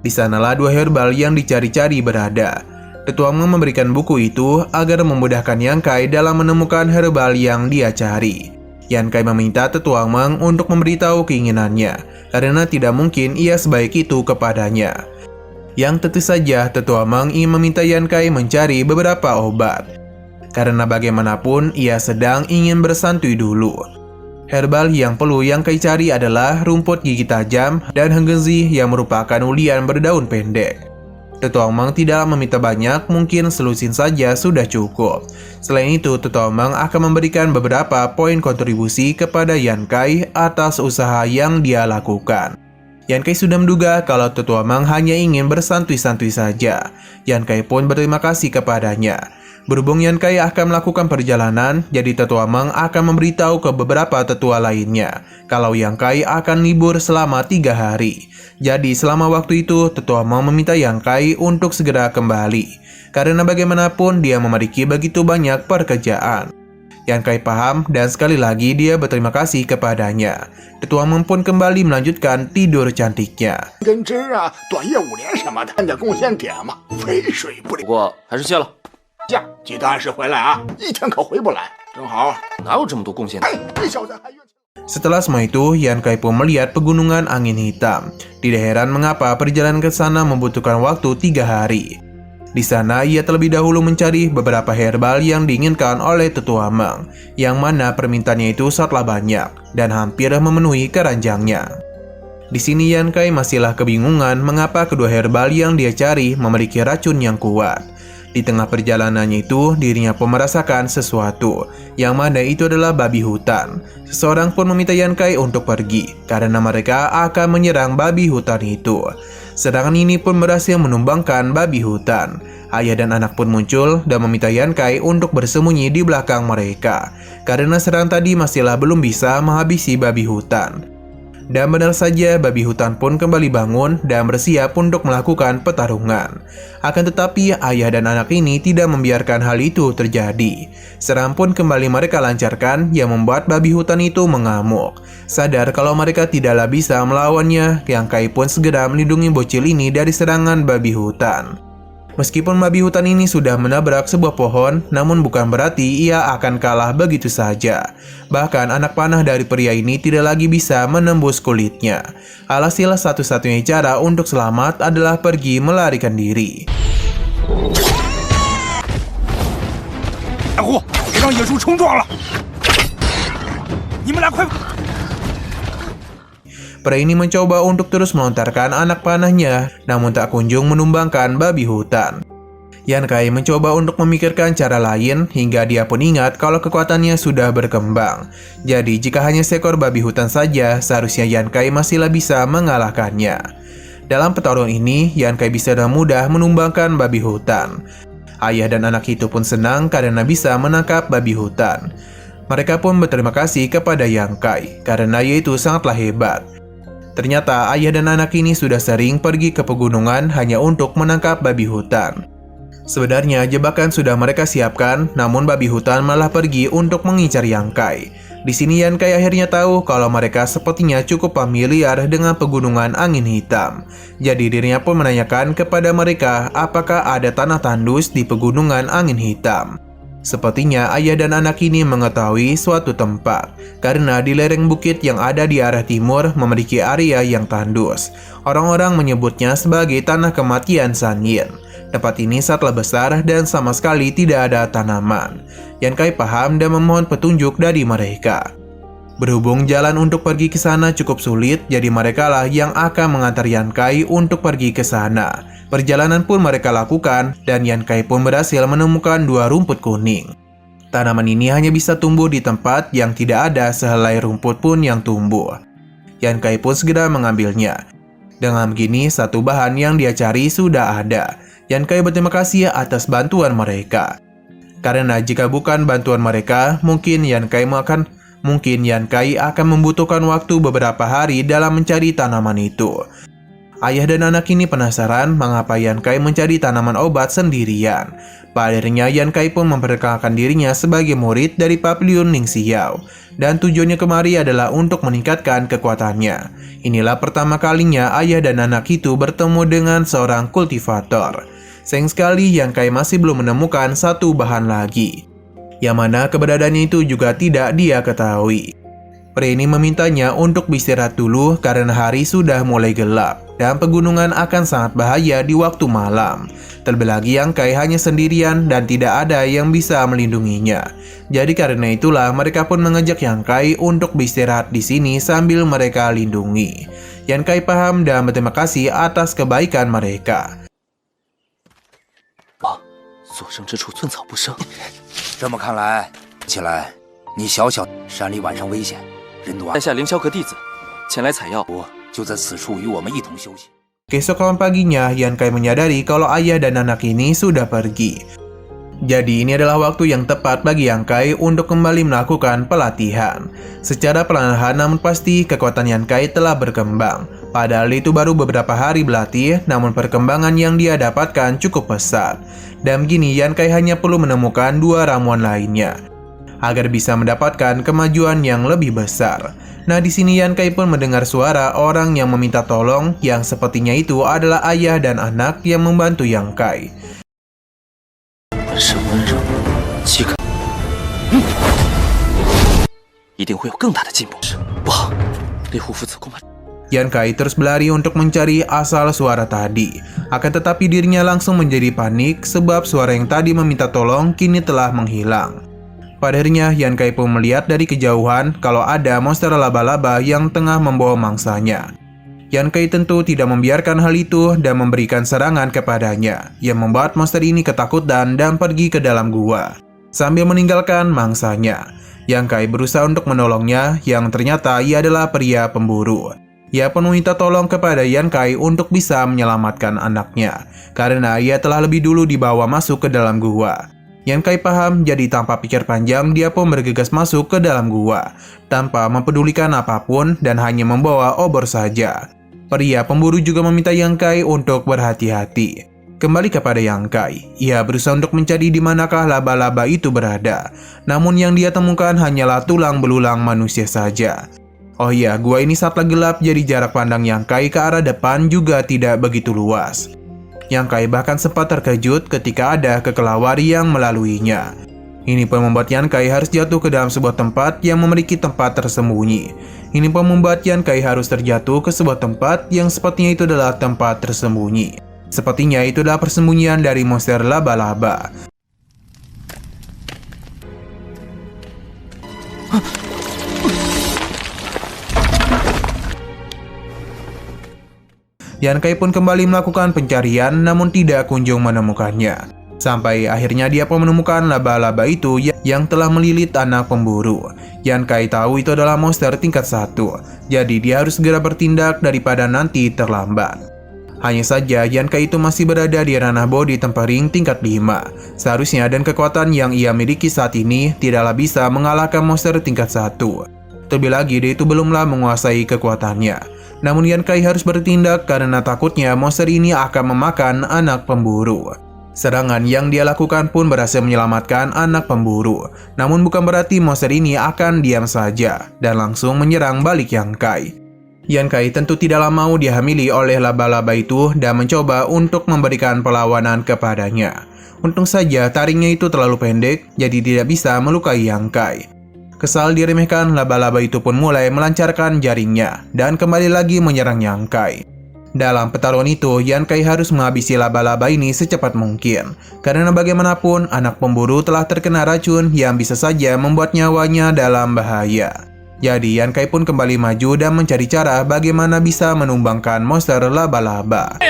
Di sanalah dua herbal yang dicari-cari berada. Tetua Meng memberikan buku itu agar memudahkan Yang Kai dalam menemukan herbal yang dia cari. Yan Kai meminta Tetua Meng untuk memberitahu keinginannya, karena tidak mungkin ia sebaik itu kepadanya. Yang tentu saja Tetua Meng ingin meminta Yan Kai mencari beberapa obat, karena bagaimanapun ia sedang ingin bersantui dulu. Herbal yang perlu Yang Kai cari adalah rumput gigi tajam dan henggenzi yang merupakan ulian berdaun pendek. Tetua Meng tidak meminta banyak, mungkin selusin saja sudah cukup. Selain itu, Tetua Meng akan memberikan beberapa poin kontribusi kepada Yan Kai atas usaha yang dia lakukan. Yan Kai sudah menduga kalau Tetua Meng hanya ingin bersantui-santui saja. Yan Kai pun berterima kasih kepadanya. Berhubung Yan Kai akan melakukan perjalanan, jadi Tetua Meng akan memberitahu ke beberapa tetua lainnya kalau Yan Kai akan libur selama 3 hari. Jadi selama waktu itu, Tetua Meng meminta Yan Kai untuk segera kembali, karena bagaimanapun dia memiliki begitu banyak pekerjaan. Yan Kai paham dan sekali lagi dia berterima kasih kepadanya. Tetua Meng pun kembali melanjutkan tidur cantiknya. 根枝啊、短叶五莲什么的，看点贡献点嘛，肥水不流。不过还是谢了。下，记得按时回来啊，一天可回不来。正好，哪有这么多贡献的？哎，这小子还冤情。 Setelah semua itu, Yan Kai pun melihat pegunungan angin hitam. Tidak heran mengapa perjalanan ke sana membutuhkan waktu 3 hari. Di sana, ia terlebih dahulu mencari beberapa herbal yang diinginkan oleh Tetua Meng, yang mana permintaannya itu sangatlah banyak dan hampir memenuhi keranjangnya. Di sini Yan Kai masihlah kebingungan mengapa kedua herbal yang dia cari memiliki racun yang kuat. Di tengah perjalanannya itu, dirinya pun merasakan sesuatu, yang mana itu adalah babi hutan. Seseorang pun meminta Yan Kai untuk pergi, karena mereka akan menyerang babi hutan itu. Serangan ini pun berhasil menumbangkan babi hutan. Ayah dan anak pun muncul dan meminta Yan Kai untuk bersembunyi di belakang mereka, karena serangan tadi masihlah belum bisa menghabisi babi hutan. Dan benar saja, babi hutan pun kembali bangun dan bersiap untuk melakukan pertarungan. Akan tetapi, ayah dan anak ini tidak membiarkan hal itu terjadi. Serangan pun kembali mereka lancarkan yang membuat babi hutan itu mengamuk. Sadar kalau mereka tidaklah bisa melawannya, Yang Kai pun segera melindungi bocil ini dari serangan babi hutan. Meskipun babi hutan ini sudah menabrak sebuah pohon, namun bukan berarti ia akan kalah begitu saja. Bahkan anak panah dari pria ini tidak lagi bisa menembus kulitnya. Alhasil satu-satunya cara untuk selamat adalah pergi melarikan diri. 大户，别让野猪冲撞了！你们俩快！ Pria ini mencoba untuk terus melontarkan anak panahnya, namun tak kunjung menumbangkan babi hutan. Yan Kai mencoba untuk memikirkan cara lain hingga dia pun ingat kalau kekuatannya sudah berkembang. Jadi jika hanya seekor babi hutan saja, seharusnya Yan Kai masihlah bisa mengalahkannya. Dalam pertarungan ini, Yan Kai bisa dengan mudah menumbangkan babi hutan. Ayah dan anak itu pun senang karena bisa menangkap babi hutan. Mereka pun berterima kasih kepada Yan Kai karena ia itu sangatlah hebat. Ternyata ayah dan anak ini sudah sering pergi ke pegunungan hanya untuk menangkap babi hutan. Sebenarnya jebakan sudah mereka siapkan, namun babi hutan malah pergi untuk mengincar Yan Kai. Di sini Yan Kai akhirnya tahu kalau mereka sepertinya cukup familiar dengan pegunungan angin hitam. Jadi dirinya pun menanyakan kepada mereka apakah ada tanah tandus di pegunungan angin hitam. Sepertinya ayah dan anak ini mengetahui suatu tempat, karena di lereng bukit yang ada di arah timur memiliki area yang tandus. Orang-orang menyebutnya sebagai tanah kematian San Yin. Tempat ini sangatlah besar dan sama sekali tidak ada tanaman. Yan Kai paham dan memohon petunjuk dari mereka. Berhubung jalan untuk pergi ke sana cukup sulit, jadi merekalah yang akan mengantar Yan Kai untuk pergi ke sana. Perjalanan pun mereka lakukan, dan Yan Kai pun berhasil menemukan 2 rumput kuning. Tanaman ini hanya bisa tumbuh di tempat yang tidak ada sehelai rumput pun yang tumbuh. Yan Kai pun segera mengambilnya. Dengan begini, satu bahan yang dia cari sudah ada. Yan Kai berterima kasih atas bantuan mereka. Karena jika bukan bantuan mereka, mungkin Yan Kai akan membutuhkan waktu beberapa hari dalam mencari tanaman itu. Ayah dan anak ini penasaran mengapa Yan Kai mencari tanaman obat sendirian. Pada akhirnya Yan Kai pun memperkenalkan dirinya sebagai murid dari Papiliun Ning Xiao, dan tujuannya kemari adalah untuk meningkatkan kekuatannya. Inilah pertama kalinya ayah dan anak itu bertemu dengan seorang kultivator. Sayang sekali Yan Kai masih belum menemukan satu bahan lagi, yang mana keberadaannya itu juga tidak dia ketahui. Pria ini memintanya untuk beristirahat dulu karena hari sudah mulai gelap dan pegunungan akan sangat bahaya di waktu malam. Terlebih lagi Yang Kai hanya sendirian dan tidak ada yang bisa melindunginya. Jadi karena itulah mereka pun mengajak Yang Kai untuk beristirahat di sini sambil mereka lindungi. Yang Kai paham dan berterima kasih atas kebaikan mereka. 所生之处寸草不生。这么看来，你小小山里晚上危险，人多。带下凌霄阁弟子前来采药，我就在此处与我们一同休息。 Keesokan paginya, Yan Kai menyadari kalau ayah dan anak ini sudah pergi. Jadi ini adalah waktu yang tepat bagi Yang Kai untuk kembali melakukan pelatihan. Secara perlahan namun pasti kekuatan Yan Kai telah berkembang. Padahal itu baru beberapa hari berlatih, namun perkembangan yang dia dapatkan cukup pesat. Dan begini Yan Kai hanya perlu menemukan 2 ramuan lainnya agar bisa mendapatkan kemajuan yang lebih besar. Nah, di sini Yan Kai pun mendengar suara orang yang meminta tolong yang sepertinya itu adalah ayah dan anak yang membantu Yang Kai. 本是温柔，岂可？一定会有更大的进步。不好，猎户父子恐怕。 Yan Kai terus berlari untuk mencari asal suara tadi. Akan tetapi dirinya langsung menjadi panik sebab suara yang tadi meminta tolong kini telah menghilang. Pada akhirnya Yan Kai pun melihat dari kejauhan kalau ada monster laba-laba yang tengah membawa mangsanya. Yan Kai tentu tidak membiarkan hal itu dan memberikan serangan kepadanya, yang membuat monster ini ketakutan dan pergi ke dalam gua sambil meninggalkan mangsanya. Yang Kai berusaha untuk menolongnya, yang ternyata ia adalah pria pemburu. Ia pun meminta tolong kepada Yan Kai untuk bisa menyelamatkan anaknya, karena ia telah lebih dulu dibawa masuk ke dalam gua. Yan Kai paham, jadi tanpa pikir panjang dia pun bergegas masuk ke dalam gua, tanpa mempedulikan apapun dan hanya membawa obor saja. Pria pemburu juga meminta Yang Kai untuk berhati-hati. Kembali kepada Yang Kai, ia berusaha untuk mencari di manakah laba-laba itu berada. Namun yang dia temukan hanyalah tulang belulang manusia saja. Oh iya, gua ini sangatlah gelap, jadi jarak pandang Yang Kai ke arah depan juga tidak begitu luas. Yang Kai bahkan sempat terkejut ketika ada kekelawar yang melaluinya. Ini pun membuat Yan Kai harus jatuh ke dalam sebuah tempat yang memiliki tempat tersembunyi. Ini pun membuat Yan Kai harus terjatuh ke sebuah tempat yang sepertinya itu adalah tempat tersembunyi. Sepertinya itu adalah persembunyian dari monster laba-laba. Yan Kai pun kembali melakukan pencarian namun tidak kunjung menemukannya. Sampai akhirnya dia pun menemukan laba-laba itu yang telah melilit anak pemburu. Yan Kai tahu itu adalah monster tingkat 1, jadi dia harus segera bertindak daripada nanti terlambat. Hanya saja Yan Kai itu masih berada di ranah body tempering tingkat 5. Seharusnya dan kekuatan yang ia miliki saat ini tidaklah bisa mengalahkan monster tingkat 1. Terlebih lagi dia itu belumlah menguasai kekuatannya. Namun Yan Kai harus bertindak karena takutnya monster ini akan memakan anak pemburu. Serangan yang dia lakukan pun berhasil menyelamatkan anak pemburu. Namun bukan berarti monster ini akan diam saja dan langsung menyerang balik Yang Kai. Yan Kai tentu tidaklah mau dihamili oleh laba-laba itu dan mencoba untuk memberikan perlawanan kepadanya. Untung saja taringnya itu terlalu pendek, jadi tidak bisa melukai Yang Kai. Kesal diremehkan, laba-laba itu pun mulai melancarkan jaringnya dan kembali lagi menyerang Yang Kai. Dalam pertarungan itu, Yan Kai harus menghabisi laba-laba ini secepat mungkin. Karena bagaimanapun, anak pemburu telah terkena racun yang bisa saja membuat nyawanya dalam bahaya. Jadi, Yan Kai pun kembali maju dan mencari cara bagaimana bisa menumbangkan monster laba-laba.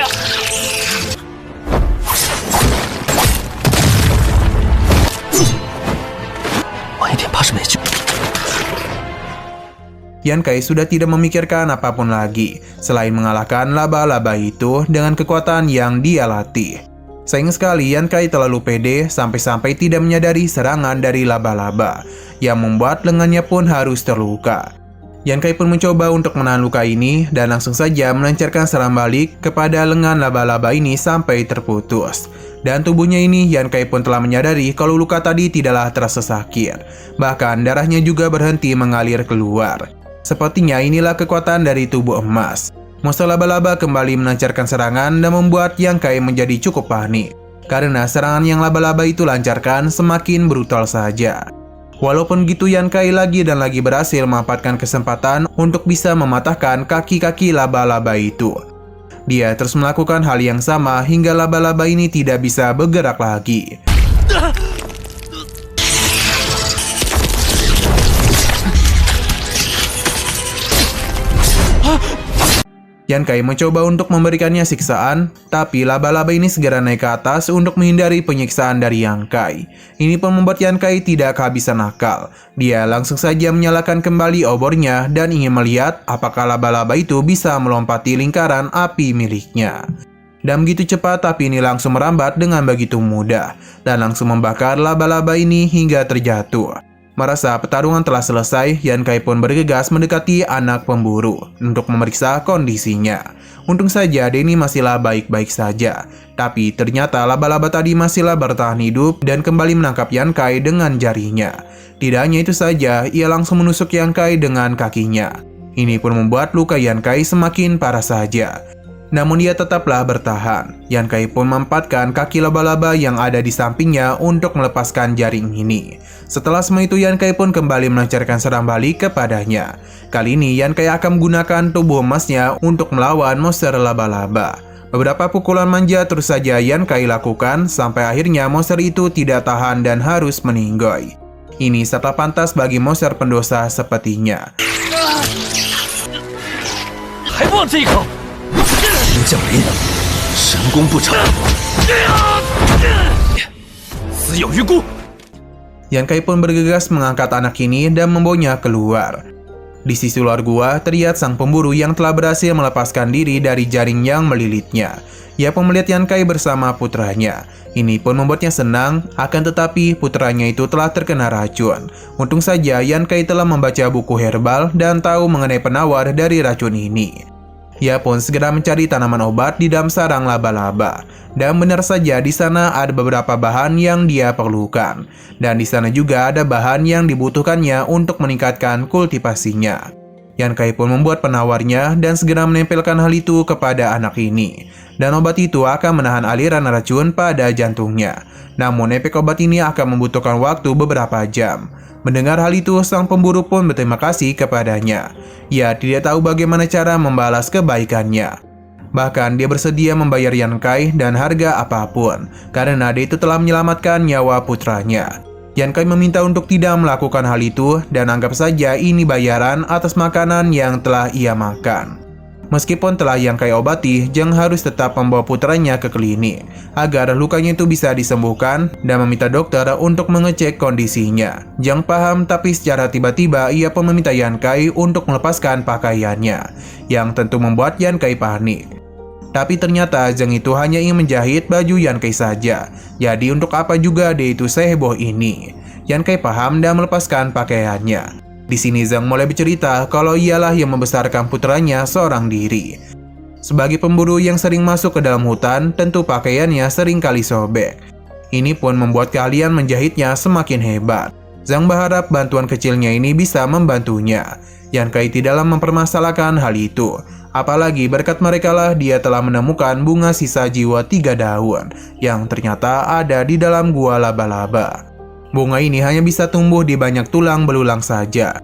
Yan Kai sudah tidak memikirkan apapun lagi, selain mengalahkan laba-laba itu dengan kekuatan yang dia latih. Sayang sekali Yan Kai terlalu pede sampai-sampai tidak menyadari serangan dari laba-laba, yang membuat lengannya pun harus terluka. Yan Kai pun mencoba untuk menahan luka ini dan langsung saja melancarkan serangan balik kepada lengan laba-laba ini sampai terputus. Dan tubuhnya ini Yan Kai pun telah menyadari kalau luka tadi tidaklah terasa sakit. Bahkan darahnya juga berhenti mengalir keluar. Sepertinya inilah kekuatan dari tubuh emas. Monster laba-laba kembali melancarkan serangan dan membuat Yang Kai menjadi cukup panik. Karena serangan yang laba-laba itu lancarkan semakin brutal saja. Walaupun gitu, Yan Kai lagi dan lagi berhasil memanfaatkan kesempatan untuk bisa mematahkan kaki-kaki laba-laba itu. Dia terus melakukan hal yang sama hingga laba-laba ini tidak bisa bergerak lagi. Yan Kai mencoba untuk memberikannya siksaan, tapi laba-laba ini segera naik ke atas untuk menghindari penyiksaan dari Yan Kai. Ini pun membuat Yan Kai tidak kehabisan akal. Dia langsung saja menyalakan kembali obornya dan ingin melihat apakah laba-laba itu bisa melompati lingkaran api miliknya. Dan begitu cepat api ini langsung merambat dengan begitu mudah dan langsung membakar laba-laba ini hingga terjatuh. Merasa pertarungan telah selesai, Yan Kai pun bergegas mendekati anak pemburu untuk memeriksa kondisinya. Untung saja Denny masihlah baik-baik saja, tapi ternyata laba-laba tadi masihlah bertahan hidup dan kembali menangkap Yan Kai dengan jarinya. Tidak hanya itu saja, ia langsung menusuk Yan Kai dengan kakinya. Ini pun membuat luka Yan Kai semakin parah saja. Namun dia tetaplah bertahan. Yan Kai pun memanfaatkan kaki laba-laba yang ada di sampingnya untuk melepaskan jaring ini. Setelah semua itu, Yan Kai pun kembali melancarkan serang balik kepadanya. Kali ini Yan Kai akan menggunakan tubuh emasnya untuk melawan monster laba-laba. Beberapa pukulan manja terus saja Yan Kai lakukan sampai akhirnya monster itu tidak tahan dan harus meninggoy. Ini serta pantas bagi monster pendosa sepertinya. 还忘这一口！ 降临，神功不成，死有余辜。 Yan Kai pun bergegas mengangkat anak ini dan membawanya keluar. Di sisi luar gua, terlihat sang pemburu yang telah berhasil melepaskan diri dari jaring yang melilitnya. Ia pun melihat Yan Kai bersama putranya. Ini pun membuatnya senang, akan tetapi putranya itu telah terkena racun. Untung saja Yan Kai telah membaca buku herbal dan tahu mengenai penawar dari racun ini. Ia pun segera mencari tanaman obat di dalam sarang laba-laba. Dan benar saja di sana ada beberapa bahan yang dia perlukan. Dan di sana juga ada bahan yang dibutuhkannya untuk meningkatkan kultivasinya. Yan Kai pun membuat penawarnya dan segera menempelkan hal itu kepada anak ini. Dan obat itu akan menahan aliran racun pada jantungnya. Namun efek obat ini akan membutuhkan waktu beberapa jam. Mendengar hal itu, sang pemburu pun berterima kasih kepadanya. Ia tidak tahu bagaimana cara membalas kebaikannya. Bahkan dia bersedia membayar Yan Kai dan harga apapun, karena dia itu telah menyelamatkan nyawa putranya. Yan Kai meminta untuk tidak melakukan hal itu dan anggap saja ini bayaran atas makanan yang telah ia makan. Meskipun telah Yan Kai obati, Zheng harus tetap membawa putranya ke klinik agar lukanya itu bisa disembuhkan dan meminta dokter untuk mengecek kondisinya. Zheng paham, tapi secara tiba-tiba ia pun meminta Yan Kai untuk melepaskan pakaiannya, yang tentu membuat Yan Kai panik. Tapi ternyata Zheng itu hanya ingin menjahit baju Yan Kai saja. Jadi untuk apa juga dia itu seheboh ini? Yan Kai paham dan melepaskan pakaiannya. Di sini Zheng mulai bercerita kalau ialah yang membesarkan putranya seorang diri. Sebagai pemburu yang sering masuk ke dalam hutan, tentu pakaiannya sering kali sobek. Ini pun membuat keahlian menjahitnya semakin hebat. Zheng berharap bantuan kecilnya ini bisa membantunya. Yan Kai tidaklah mempermasalahkan hal itu. Apalagi berkat merekalah dia telah menemukan bunga sisa jiwa 3 daun yang ternyata ada di dalam gua laba-laba. Bunga ini hanya bisa tumbuh di banyak tulang belulang saja.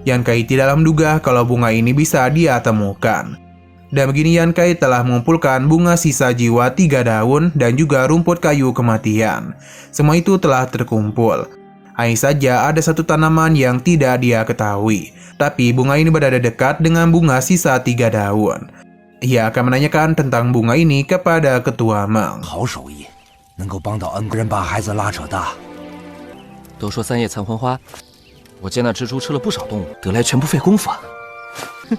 Yan Kai tidaklah menduga kalau bunga ini bisa dia temukan. Dan begini Yan Kai telah mengumpulkan bunga sisa jiwa 3 daun dan juga rumput kayu kematian. Semua itu telah terkumpul. Hanya saja ada satu tanaman yang tidak dia ketahui. Tapi bunga ini berada dekat dengan bunga sisa 3 daun. Ia akan menanyakan tentang bunga ini kepada ketua Meng. 好手艺，能够帮到恩人把孩子拉扯大。 都说三叶残魂花，我见那蜘蛛吃了不少动物，得来全不费功夫啊！哼，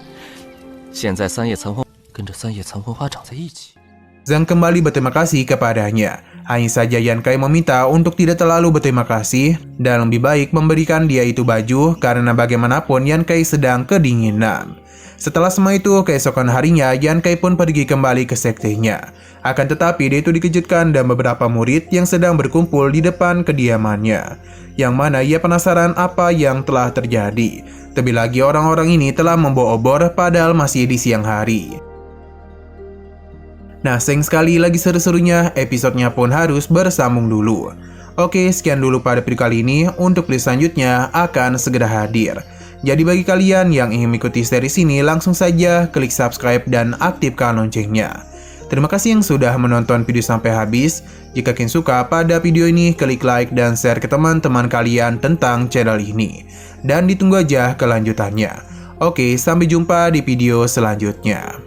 现在三叶残魂跟着三叶残魂花长在一起。 Zheng kembali berterima kasih kepadanya. Hanya saja Yan Kai meminta untuk tidak terlalu berterima kasih dan lebih baik memberikan dia itu baju karena bagaimanapun Yan Kai sedang kedinginan. Setelah semua itu, keesokan harinya Yan Kai pun pergi kembali ke sektenya. Akan tetapi dia itu dikejutkan dan beberapa murid yang sedang berkumpul di depan kediamannya. Yang mana ia penasaran apa yang telah terjadi. Terlebih lagi orang-orang ini telah membawa obor padahal masih di siang hari. Nah, sayang sekali lagi seru-serunya, episodenya pun harus bersambung dulu. Oke, sekian dulu pada video kali ini. Untuk list selanjutnya akan segera hadir. Jadi bagi kalian yang ingin mengikuti series ini, langsung saja klik subscribe dan aktifkan loncengnya. Terima kasih yang sudah menonton video sampai habis. Jika kalian suka pada video ini, klik like dan share ke teman-teman kalian tentang channel ini. Dan ditunggu aja kelanjutannya. Oke, sampai jumpa di video selanjutnya.